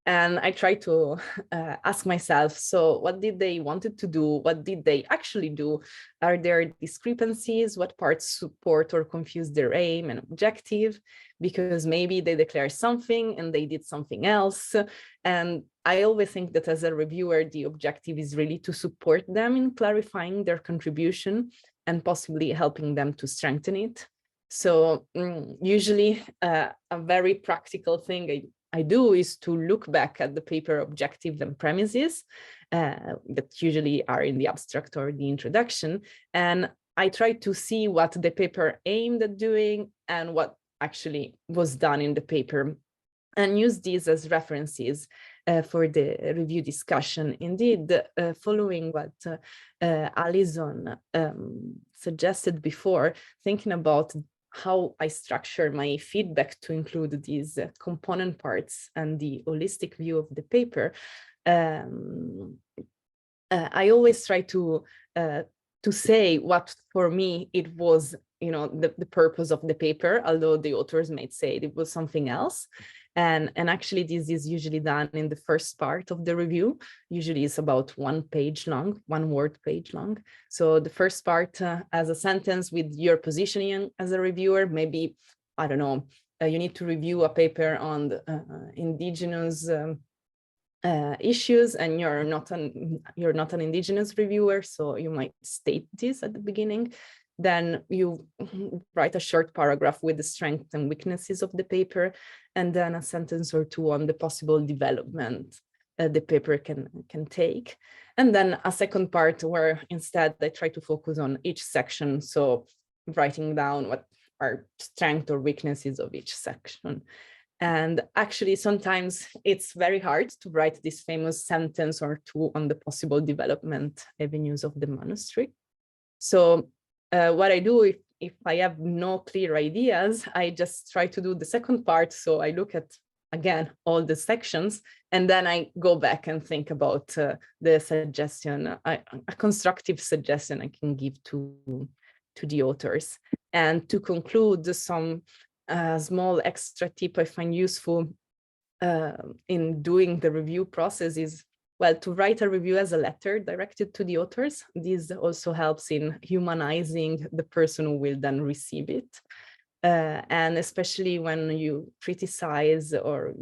Speaker 5: And I try to ask myself, so what did they wanted to do? What did they actually do? Are there discrepancies? What parts support or confuse their aim and objective? Because maybe they declare something and they did something else. And I always think that as a reviewer, the objective is really to support them in clarifying their contribution and possibly helping them to strengthen it. So usually a very practical thing I do is to look back at the paper objectives and premises that usually are in the abstract or the introduction. And I try to see what the paper aimed at doing and what actually was done in the paper, and use these as references for the review discussion. Indeed, following what Alison suggested before, thinking about how I structure my feedback to include these component parts and the holistic view of the paper, I always try to say what for me it was, you know, the purpose of the paper, although the authors might say it was something else. And actually this is usually done in the first part of the review. Usually it's about 1 page long, 1 word page long. So the first part as a sentence with your positioning as a reviewer, maybe, I don't know, you need to review a paper on the, indigenous issues, and you're not an indigenous reviewer, so you might state this at the beginning. Then you write a short paragraph with the strengths and weaknesses of the paper, and then a sentence or two on the possible development the paper can take. And then a second part where instead I try to focus on each section, so writing down what are strengths or weaknesses of each section. And actually, sometimes it's very hard to write this famous sentence or two on the possible development avenues of the manuscript. So what I do if I have no clear ideas, I just try to do the second part. So I look at, again, all the sections, and then I go back and think about the suggestion, a constructive suggestion I can give to the authors. And to conclude, some small extra tip I find useful in doing the review process is, well, to write a review as a letter directed to the authors. This also helps in humanizing the person who will then receive it. And especially when you criticize or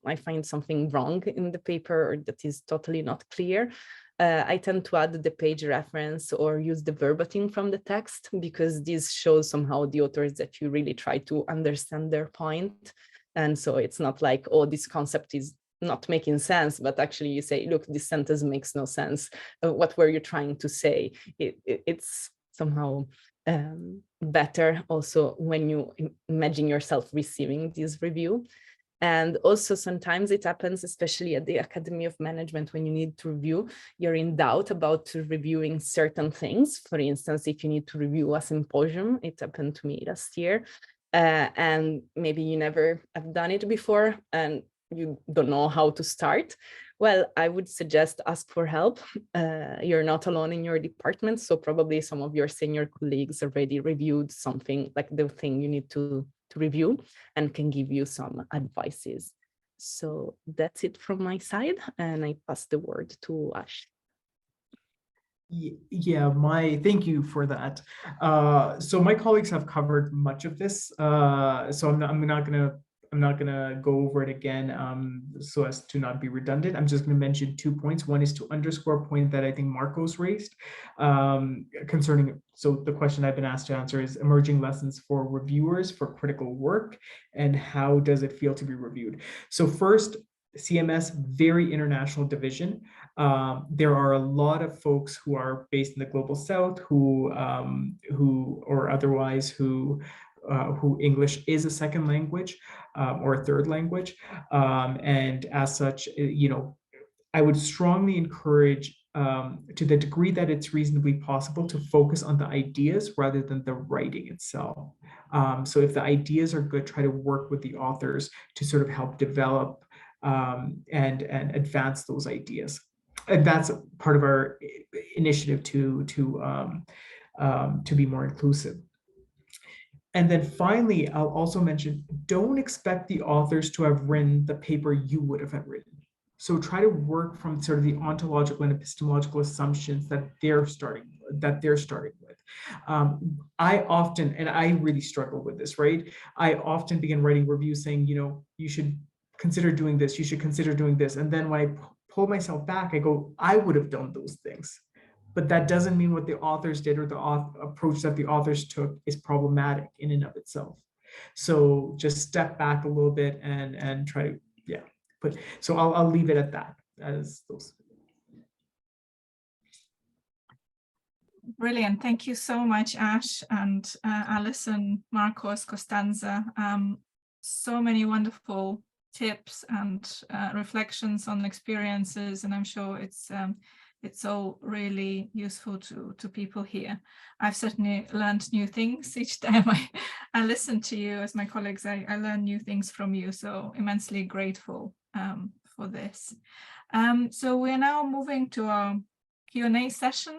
Speaker 5: I find something wrong in the paper or that is totally not clear, I tend to add the page reference or use the verbatim from the text, because this shows somehow the authors that you really try to understand their point. And so it's not like, oh, this concept is not making sense, but actually you say, look, this sentence makes no sense. What were you trying to say? It's somehow better also when you imagine yourself receiving this review. And also sometimes it happens, especially at the Academy of Management, when you need to review, you're in doubt about reviewing certain things. For instance, if you need to review a symposium, it happened to me last year, and maybe you never have done it before and you don't know how to start. Well, I would suggest ask for help. You're not alone in your department, so probably some of your senior colleagues already reviewed something like the thing you need to review and can give you some advices. So that's it from my side, and I pass the word to Ash.
Speaker 4: Yeah, thank you for that. So my colleagues have covered much of this, so I'm not gonna go over it again, so as to not be redundant. I'm just gonna mention 2 points. One is to underscore a point that I think Marcos raised concerning, so the question I've been asked to answer is emerging lessons for reviewers for critical work, and how does it feel to be reviewed? So first, CMS, very international division. There are a lot of folks who are based in the global south who or otherwise who English is a second language or a third language, and as such, you know, I would strongly encourage, to the degree that it's reasonably possible, to focus on the ideas rather than the writing itself. So if the ideas are good, try to work with the authors to sort of help develop and advance those ideas. And that's part of our initiative to be more inclusive. And then finally, I'll also mention, don't expect the authors to have written the paper you would have written. So try to work from sort of the ontological and epistemological assumptions that they're starting with. I often, and I really struggle with this, right? I often begin writing reviews saying, you know, you should consider doing this, you should consider doing this. And then when I pull myself back, I go, I would have done those things. But that doesn't mean what the authors did or the approach that the authors took is problematic in and of itself. So just step back a little bit and try to, yeah. But so I'll leave it at that, as those.
Speaker 2: Brilliant. Thank you so much, Ash and Alison, Marcos, Costanza. So many wonderful tips and reflections on experiences, and I'm sure it's all really useful to people here. I've certainly learned new things each time I listen to you as my colleagues. I learn new things from you, so immensely grateful for this. So we're now moving to our Q&A session,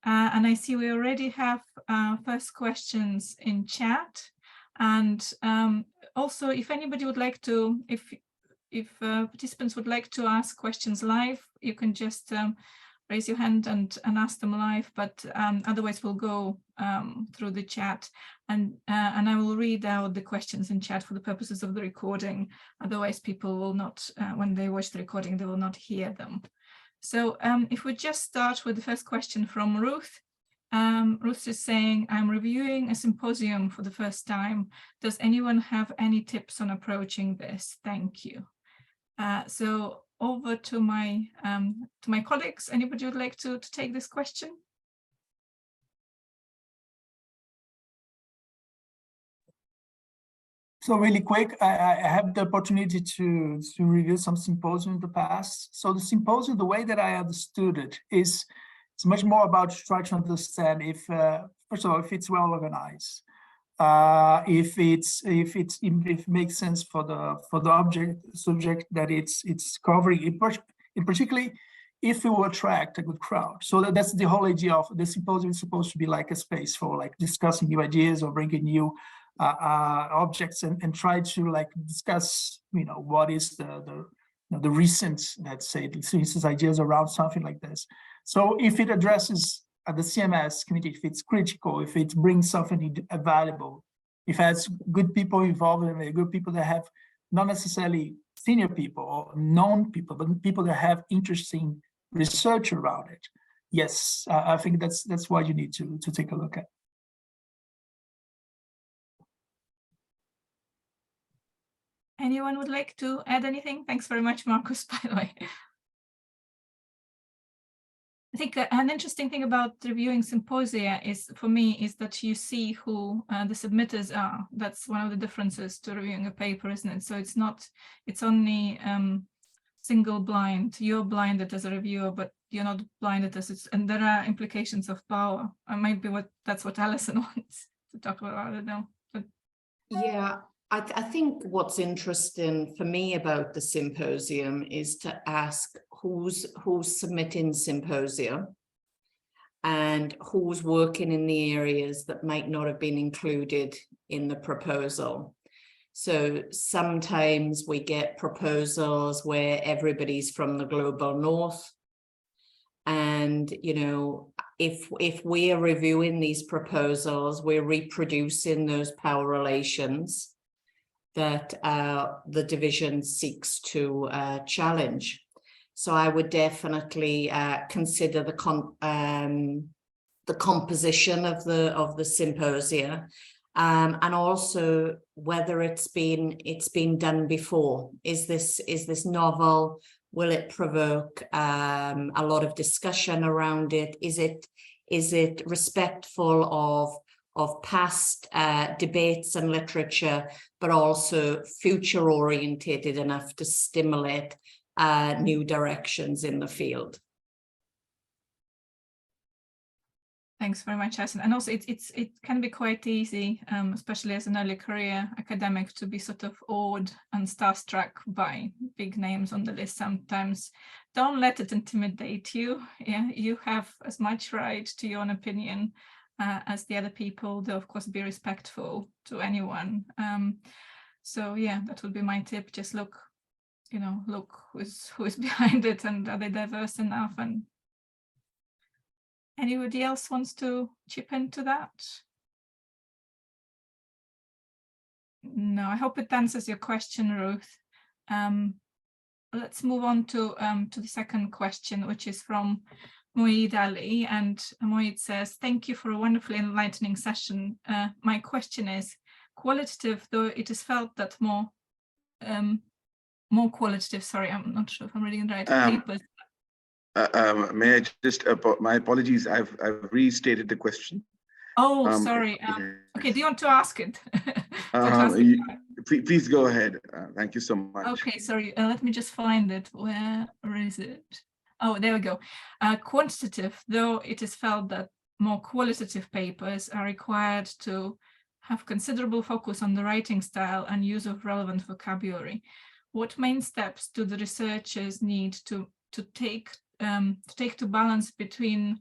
Speaker 2: and I see we already have first questions in chat. And also, if anybody would like to, if participants would like to ask questions live, you can just raise your hand and ask them live, but otherwise we'll go through the chat, and I will read out the questions in chat for the purposes of the recording. Otherwise people will not, when they watch the recording, they will not hear them. So if we just start with the first question from Ruth. Ruth is saying, I'm reviewing a symposium for the first time. Does anyone have any tips on approaching this? Thank you. So over to my colleagues. Anybody would like to take this question?
Speaker 6: So really quick, I have the opportunity to review some symposium in the past. So the symposium, the way that I understood it is, it's much more about trying to understand if, first of all, if it's well organized, if it makes sense for the subject that it's covering, in particularly if it will attract a good crowd. So that's the whole idea of the symposium. Is supposed to be like a space for like discussing new ideas or bringing new objects and try to like discuss, you know, what is the recent, let's say, recent ideas around something like this. So if it addresses the CMS community, if it's critical, if it brings something valuable, if it has good people involved in it, good people that have not necessarily senior people or known people, but people that have interesting research around it. Yes, I think that's what you need to take a look at.
Speaker 2: Anyone would like to add anything? Thanks very much, Marcus, by the way. I think an interesting thing about reviewing symposia is, for me, is that you see who the submitters are. That's one of the differences to reviewing a paper, isn't it? So it's only single blind. You're blinded as a reviewer, but you're not blinded as and there are implications of power. And maybe that's what Alison wants to talk about. I don't know. But
Speaker 3: yeah, I think what's interesting for me about the symposium is to ask who's submitting symposia and who's working in the areas that might not have been included in the proposal. So sometimes we get proposals where everybody's from the global north. And, you know, if we're reviewing these proposals, we're reproducing those power relations that the division seeks to challenge. So I would definitely consider the composition of the symposia, and also whether it's been done before. Is this novel? Will it provoke a lot of discussion around it? Is it respectful of past debates and literature, but also future orientated enough to stimulate new directions in the field?
Speaker 2: thanks very much, Alison. And also it can be quite easy, especially as an early career academic, to be sort of awed and starstruck by big names on the list sometimes. Don't let it intimidate you. Yeah, you have as much right to your own opinion as the other people. Though of course be respectful to anyone. So yeah, that would be my tip. Just look who is behind it, and are they diverse enough? And anybody else wants to chip into that? No, I hope it answers your question, Ruth. Let's move on to the second question, which is from Moeed Ali, and Moeed says, "Thank you for a wonderfully enlightening session. My question is qualitative, though it is felt that more qualitative. Sorry, I'm not sure if I'm reading it right. Papers."
Speaker 7: May I just, my apologies, I've restated the question.
Speaker 2: Oh, sorry.
Speaker 7: Yes.
Speaker 2: Okay, do you want to ask it?
Speaker 7: Please go ahead. Thank you so much.
Speaker 2: Okay, sorry. Let me just find it. Where is it? Oh, there we go. Quantitative, though it is felt that more qualitative papers are required to have considerable focus on the writing style and use of relevant vocabulary. What main steps do the researchers need to take to balance between,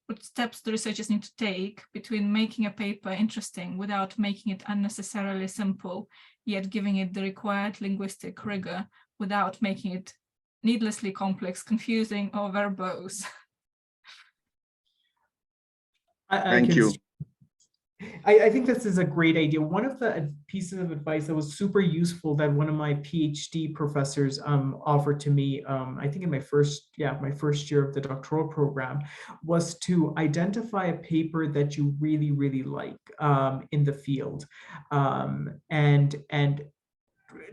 Speaker 2: what steps the researchers need to take between making a paper interesting without making it unnecessarily simple, yet giving it the required linguistic rigor without making it needlessly complex, confusing, or verbose?
Speaker 7: Thank you.
Speaker 4: I think this is a great idea. One of the pieces of advice that was super useful that one of my PhD professors offered to me, I think in my first year of the doctoral program, was to identify a paper that you really, really like in the field, and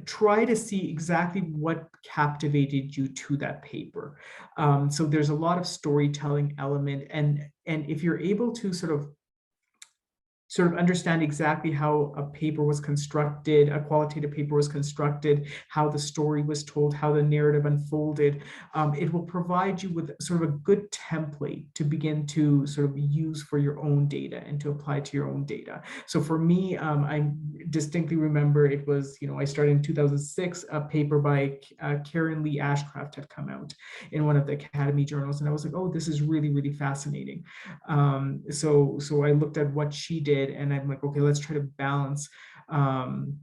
Speaker 4: try to see exactly what captivated you to that paper. So there's a lot of storytelling element, and if you're able to sort of understand exactly how a paper was constructed, a qualitative paper was constructed, how the story was told, how the narrative unfolded, it will provide you with sort of a good template to begin to sort of use for your own data and to apply to your own data. So for me, I distinctly remember it was, I started in 2006, a paper by Karen Lee Ashcraft had come out in one of the academy journals, and I was like, oh, this is really, really fascinating. So I looked at what she did, and I'm like, okay, let's try to balance. The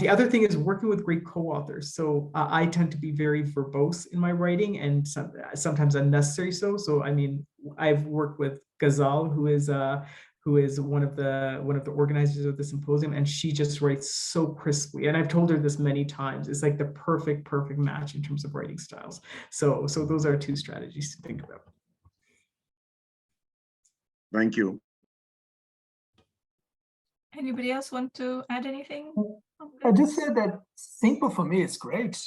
Speaker 4: other thing is working with great co-authors. So I tend to be very verbose in my writing, and sometimes unnecessary so. So I mean, I've worked with Ghazal, who is one of the organizers of the symposium, and she just writes so crisply. And I've told her this many times. It's like the perfect match in terms of writing styles. So those are two strategies to think about.
Speaker 7: Thank you.
Speaker 2: Anybody else want to add anything?
Speaker 6: I just said that simple for me is great.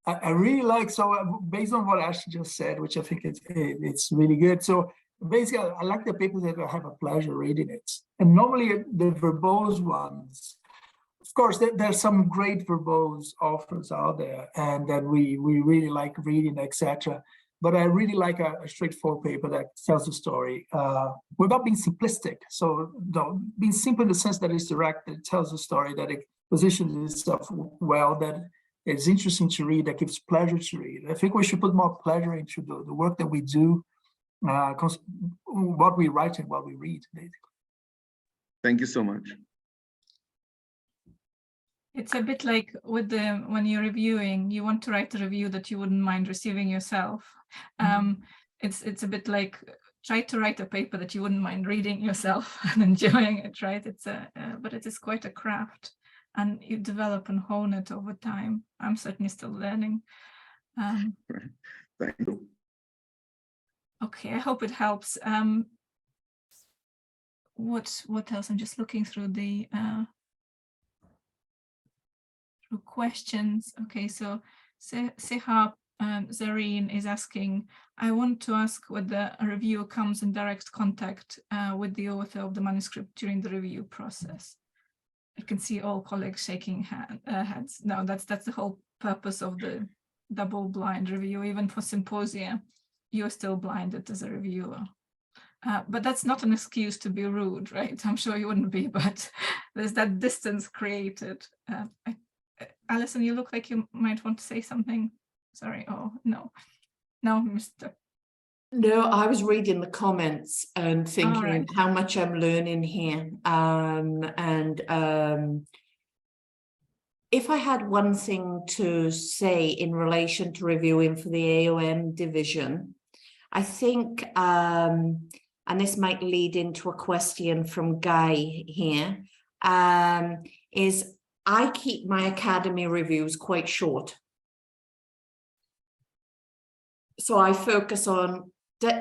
Speaker 6: I really like, so based on what Ash just said, which I think it's really good. So basically, I like the papers that I have a pleasure reading it. And normally the verbose ones, of course, there's some great verbose authors out there and that we really like reading, etc. But I really like a straightforward paper that tells a story without being simplistic. So being simple in the sense that it's direct, that it tells a story, that it positions itself well, that it's interesting to read, that gives pleasure to read. I think we should put more pleasure into the work that we do, what we write and what we read, basically.
Speaker 7: Thank you so much.
Speaker 2: It's a bit like with when you're reviewing, you want to write a review that you wouldn't mind receiving yourself. It's a bit like try to write a paper that you wouldn't mind reading yourself and enjoying it, right? But it is quite a craft, and you develop and hone it over time. I'm certainly still learning.
Speaker 7: Thank you.
Speaker 2: Okay, I hope it helps. What else? I'm just looking through the through questions. Okay, so Sehab Zareen is asking, I want to ask whether a reviewer comes in direct contact with the author of the manuscript during the review process. I can see all colleagues shaking heads. No, that's the whole purpose of the double-blind review. Even for symposia, you're still blinded as a reviewer. But that's not an excuse to be rude, right? I'm sure you wouldn't be, but there's that distance created. Alison, you look like you might want to say something. Sorry. Oh, no, Mr.
Speaker 3: No, I was reading the comments and thinking how much I'm learning here. If I had one thing to say in relation to reviewing for the AOM division, I think, and this might lead into a question from Guy here, is I keep my academy reviews quite short. So I focus on,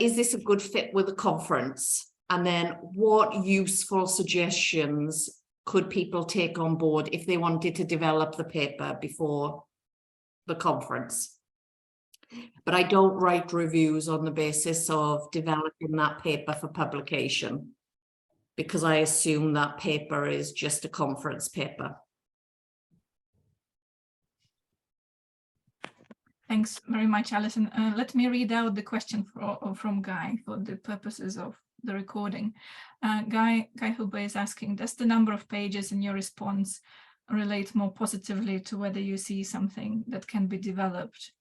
Speaker 3: is this a good fit with the conference? And then what useful suggestions could people take on board if they wanted to develop the paper before the conference? But I don't write reviews on the basis of developing that paper for publication, because I assume that paper is just a conference paper.
Speaker 2: Thanks very much, Alison. Let me read out the question from Guy for the purposes of the recording. Guy Huber is asking, does the number of pages in your response relate more positively to whether you see something that can be developed?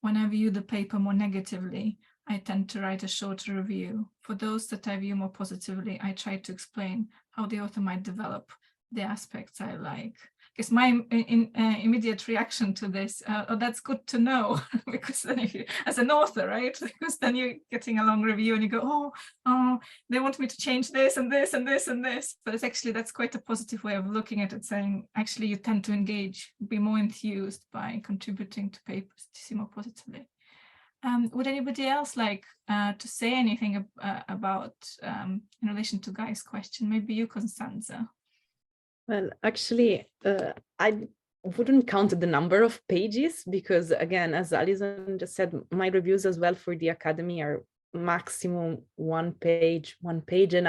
Speaker 2: When I view the paper more negatively, I tend to write a shorter review. For those that I view more positively, I try to explain how the author might develop the aspects I like. Because my immediate reaction to this, oh, that's good to know, because then if you, as an author, right, because then you're getting a long review and you go, oh, they want me to change this and this and this and this. But it's actually, that's quite a positive way of looking at it, saying, actually, you tend to engage, be more enthused by contributing to papers to see more positively. Would anybody else like to say anything about, in relation to Guy's question? Maybe you, Costanza.
Speaker 5: Well, actually, I wouldn't count the number of pages because, again, as Alison just said, my reviews as well for the Academy are maximum 1 page, 1.5 pages,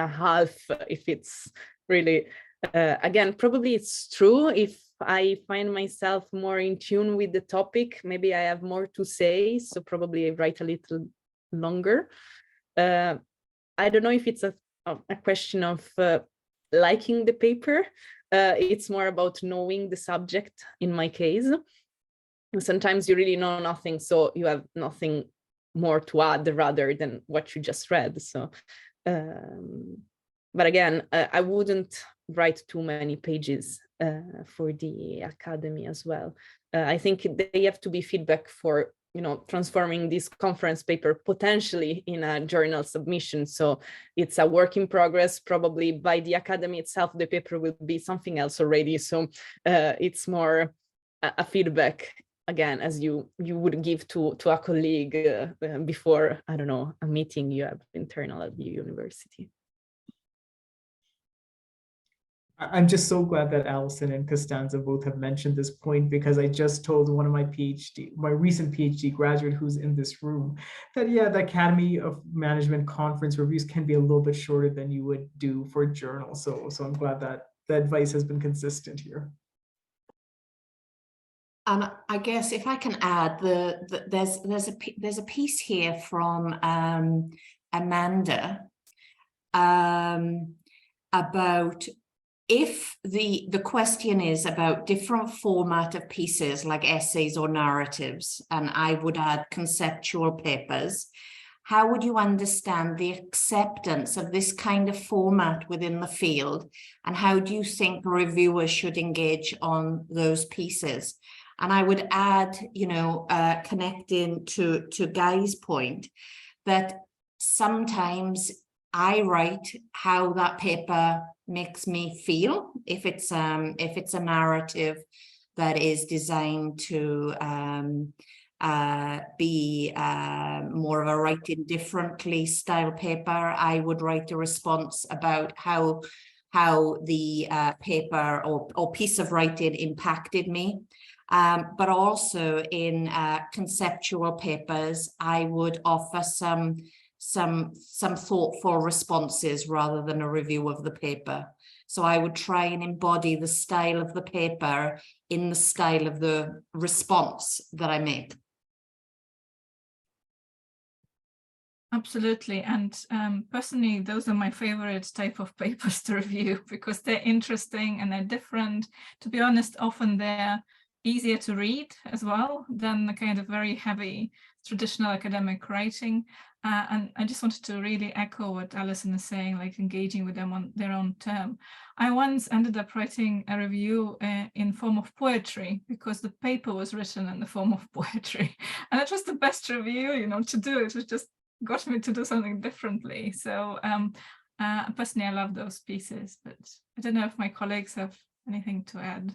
Speaker 5: if it's really, again, probably it's true. If I find myself more in tune with the topic, maybe I have more to say, so probably I write a little longer. I don't know if it's a question of liking the paper. It's more about knowing the subject in my case. Sometimes you really know nothing, so you have nothing more to add rather than what you just read. So, but again, I wouldn't write too many pages for the Academy as well. I think they have to be feedback for, transforming this conference paper potentially in a journal submission. So it's a work in progress. Probably by the Academy itself, the paper will be something else already. So it's more a feedback, again, as you would give to a colleague before, I don't know, a meeting you have internal at the university.
Speaker 4: I'm just so glad that Alison and Costanza both have mentioned this point, because I just told one of my recent PhD graduate who's in this room that, yeah, the Academy of Management conference reviews can be a little bit shorter than you would do for a journal. So I'm glad that the advice has been consistent here.
Speaker 3: And I guess if I can add, there's a piece here from Amanda about if the question is about different format of pieces like essays or narratives, and I would add conceptual papers, how would you understand the acceptance of this kind of format within the field? And how do you think reviewers should engage on those pieces? And I would add, you know, connecting to Guy's point, that sometimes I write how that paper makes me feel. If it's a narrative that is designed to be more of a writing differently style paper, I would write a response about how the paper or piece of writing impacted me. But also in conceptual papers, I would offer some thoughtful responses rather than a review of the paper. So I would try and embody the style of the paper in the style of the response that I make.
Speaker 2: Absolutely. And personally, those are my favorite type of papers to review, because they're interesting and they're different. To be honest, often they're easier to read as well than the kind of very heavy traditional academic writing. And I just wanted to really echo what Alison is saying, like engaging with them on their own term. I once ended up writing a review in form of poetry, because the paper was written in the form of poetry. And it was the best review, you know, to do. It was just got me to do something differently. So personally, I love those pieces, but I don't know if my colleagues have anything to add.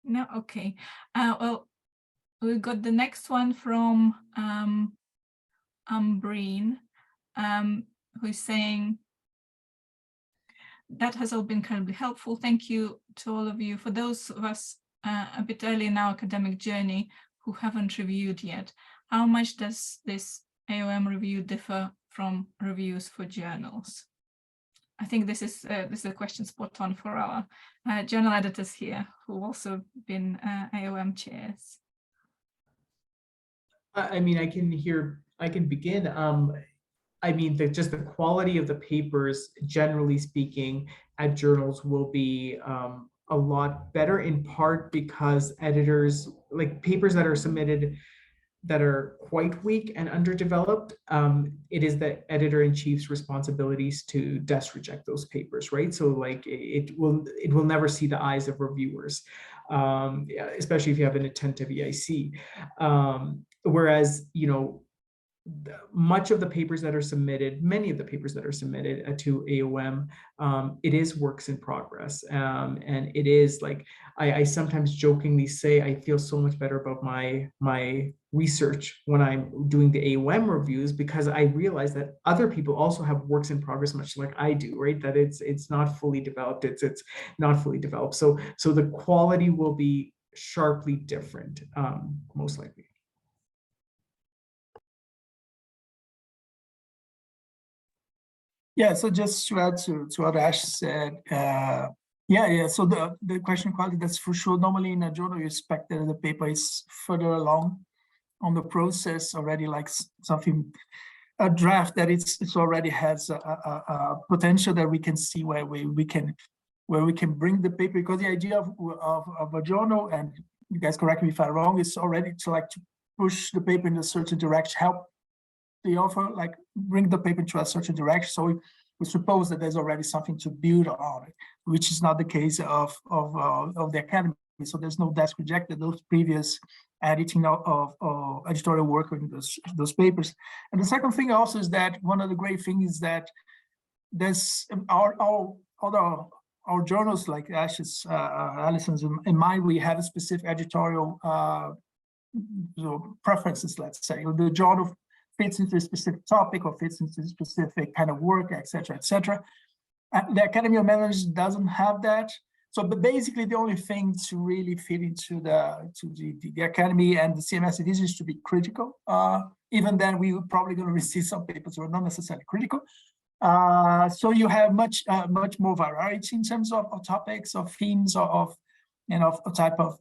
Speaker 2: No, okay. Well, we got the next one from Umbreen, who's saying, that has all been incredibly helpful. Thank you to all of you. For those of us a bit early in our academic journey who haven't reviewed yet, how much does this AOM review differ from reviews for journals? I think this is a question spot on for our journal editors here, who also been AOM chairs.
Speaker 4: I mean, I can begin. I mean, just the quality of the papers, generally speaking, at journals will be a lot better, in part because editors, like papers that are submitted that are quite weak and underdeveloped, it is the editor-in-chief's responsibilities to desk reject those papers, right? So like it will never see the eyes of reviewers, especially if you have an attentive EIC. Whereas, you know, much of the papers that are submitted, many of the papers that are submitted to AOM, it is works in progress. And it is like, I sometimes jokingly say, I feel so much better about my research when I'm doing the AOM reviews, because I realize that other people also have works in progress, much like I do, right? That it's not fully developed, it's not fully developed. So the quality will be sharply different, most likely.
Speaker 6: Yeah, so just to add to what Ash said, yeah. So the question quality, that's for sure. Normally in a journal, you expect that the paper is further along on the process already, like something, a draft that it's already has a potential that we can see where we can bring the paper. Because the idea of a journal, and you guys correct me if I'm wrong, is already to push the paper in a certain direction, help the author bring the paper to a certain direction. So we suppose that there's already something to build on it, which is not the case of the academy. So there's no desk rejected those previous editing of editorial work in those papers. And the second thing also is that one of the great things is that there's our journals, like Ash's, Alison's, and mine, we have a specific editorial preferences, let's say. The journal fits into a specific topic or fits into a specific kind of work, etc., etc. The Academy of Management doesn't have that. So, but basically, the only thing to really fit into the Academy and the CMS division is to be critical. Even then, we would probably going to receive some papers that are not necessarily critical. So you have much more variety in terms of topics, of themes, of type of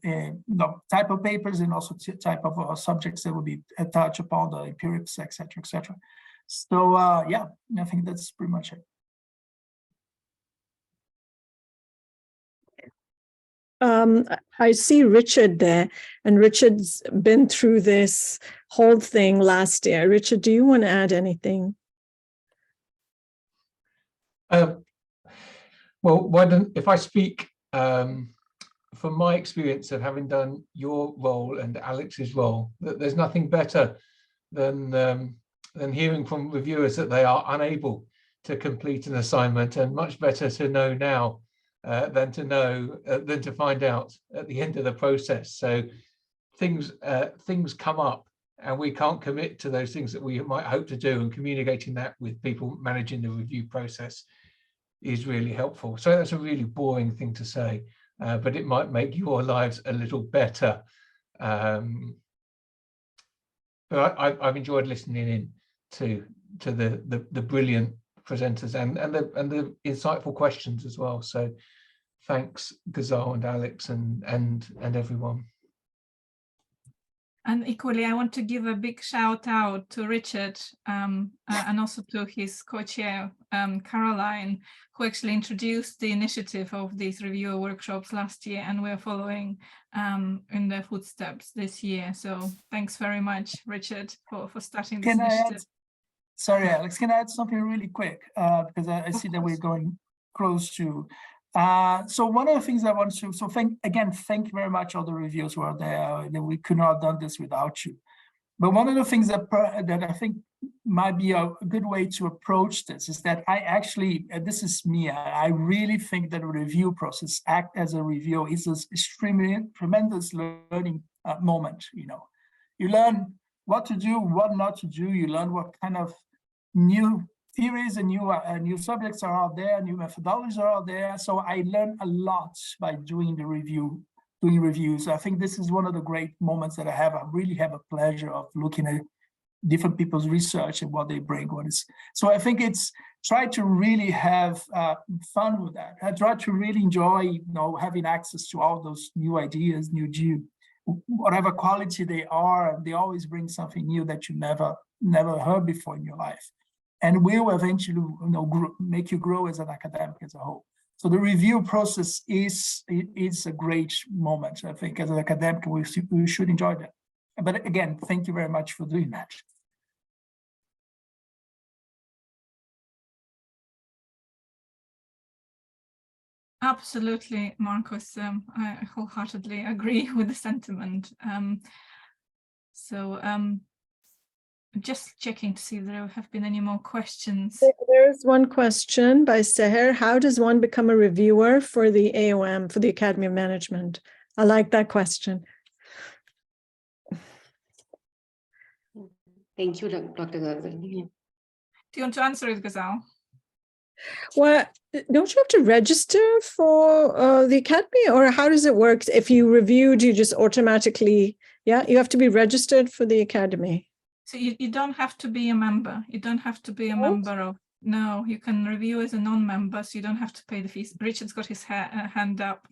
Speaker 6: papers, and also type of subjects that will be touched upon, the empirics, etc., etc. So yeah, I think that's pretty much it.
Speaker 1: I see Richard there, and Richard's been through this whole thing last year. Richard, do you want to add anything?
Speaker 8: Well, why don't, if I speak from my experience of having done your role and Alex's role, that there's nothing better than hearing from reviewers that they are unable to complete an assignment, and much better to know now than to find out at the end of the process. So things come up and we can't commit to those things that we might hope to do, and communicating that with people managing the review process is really helpful. So that's a really boring thing to say, but it might make your lives a little better. But I've enjoyed listening in to the brilliant presenters and the insightful questions as well. So thanks, Ghazal and Alex and everyone.
Speaker 2: And equally, I want to give a big shout out to Richard and also to his co-chair, Caroline, who actually introduced the initiative of these reviewer workshops last year, and we're following in their footsteps this year. So thanks very much, Richard, for starting this initiative.
Speaker 6: Sorry, Alex, can I add something really quick? Because I see that we're going close to. So one of the things I want to, thank you very much all the reviewers who are there. We could not have done this without you. But one of the things that I think might be a good way to approach this is that I actually, this is me, I really think that a review process, act as a review, is an extremely tremendous learning moment. You know, you learn what to do, what not to do. You learn what kind of new theories and new subjects are out there, new methodologies are out there. So I learned a lot by doing reviews. I think this is one of the great moments that I have. I really have a pleasure of looking at different people's research and what they bring. So I think it's try to really have fun with that. I try to really enjoy, having access to all those new ideas, whatever quality they are. They always bring something new that you never heard before in your life, and will eventually make you grow as an academic as a whole. So the review process is a great moment. I think as an academic, we should enjoy that. But again, thank you very much for doing that.
Speaker 2: Absolutely, Marcos. I wholeheartedly agree with the sentiment. Just checking to see if there have been any more questions.
Speaker 1: There's one question by Seher. How does one become a reviewer for the AOM, for the Academy of Management? I like that question.
Speaker 9: Thank you, Dr. Ghazal.
Speaker 2: Do you want to answer it, Ghazal?
Speaker 1: Well, don't you have to register for the Academy, or how does it work? If you reviewed, you just automatically, you have to be registered for the Academy.
Speaker 2: So you don't have to be a member. You don't have to be a member of, no, you can review as a non-member, so you don't have to pay the fees. Richard's got his hand up.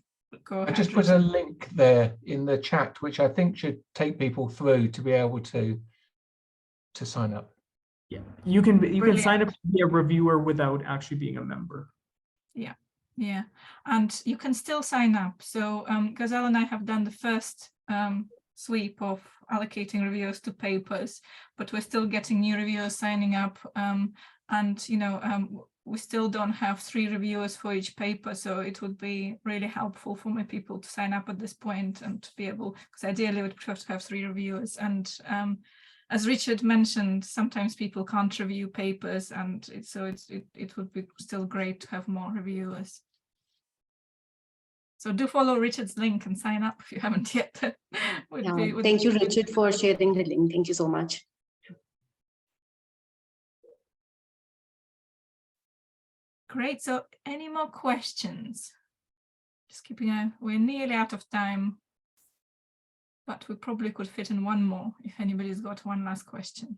Speaker 2: Go ahead,
Speaker 8: I just put a link there in the chat, which I think should take people through to be able to sign up.
Speaker 4: Yeah, you can sign up to be a reviewer without actually being a member.
Speaker 2: Yeah, and you can still sign up. So Ghazal and I have done the first sweep of allocating reviewers to papers, but we're still getting new reviewers signing up, and we still don't have 3 reviewers for each paper, so it would be really helpful for my people to sign up at this point and to be able, because ideally we'd prefer to have 3 reviewers. And as Richard mentioned, sometimes people can't review papers, and it would be still great to have more reviewers. So do follow Richard's link and sign up if you haven't yet.
Speaker 9: Thank you, Richard, for sharing the link. Thank you so much.
Speaker 2: Great. So any more questions? Just keeping we're nearly out of time, but we probably could fit in one more if anybody's got one last question.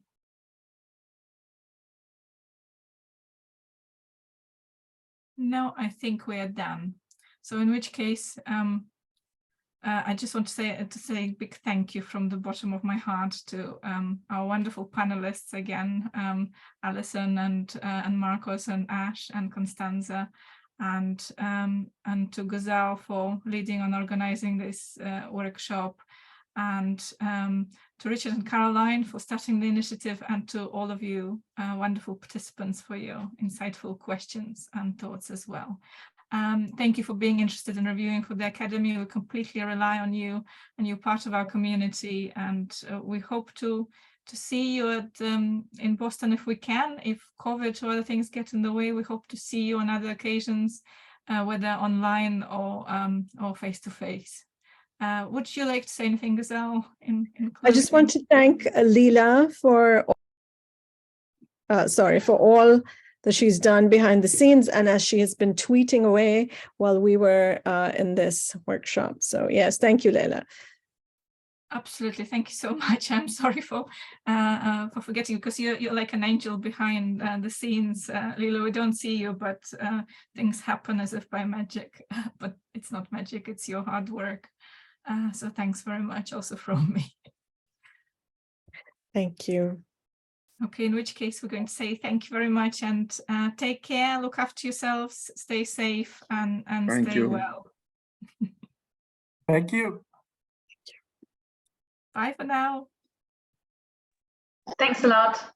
Speaker 2: No, I think we are done. So in which case, I just want to say a big thank you from the bottom of my heart to our wonderful panelists again, Alison and Marcos and Ash and Costanza, and to Gazelle for leading and organizing this workshop, and to Richard and Caroline for starting the initiative, and to all of you wonderful participants for your insightful questions and thoughts as well. Thank you for being interested in reviewing for the Academy. We completely rely on you, and you're part of our community, and we hope to see you at in Boston if we can. If COVID or other things get in the way, we hope to see you on other occasions, whether online or face to face. Would you like to say anything, Gazelle? In
Speaker 1: I just want to thank Leela for all that she's done behind the scenes, and as she has been tweeting away while we were in this workshop. So yes, thank you, Leila.
Speaker 2: Absolutely, thank you so much. I'm sorry for forgetting, because you're like an angel behind the scenes, Leila. We don't see you, but things happen as if by magic. But it's not magic; it's your hard work. So thanks very much, also from me.
Speaker 1: Thank you.
Speaker 2: Okay, in which case we're going to say thank you very much, and take care, look after yourselves, stay safe, and stay well.
Speaker 6: Thank you.
Speaker 2: Bye for now.
Speaker 10: Thanks a lot.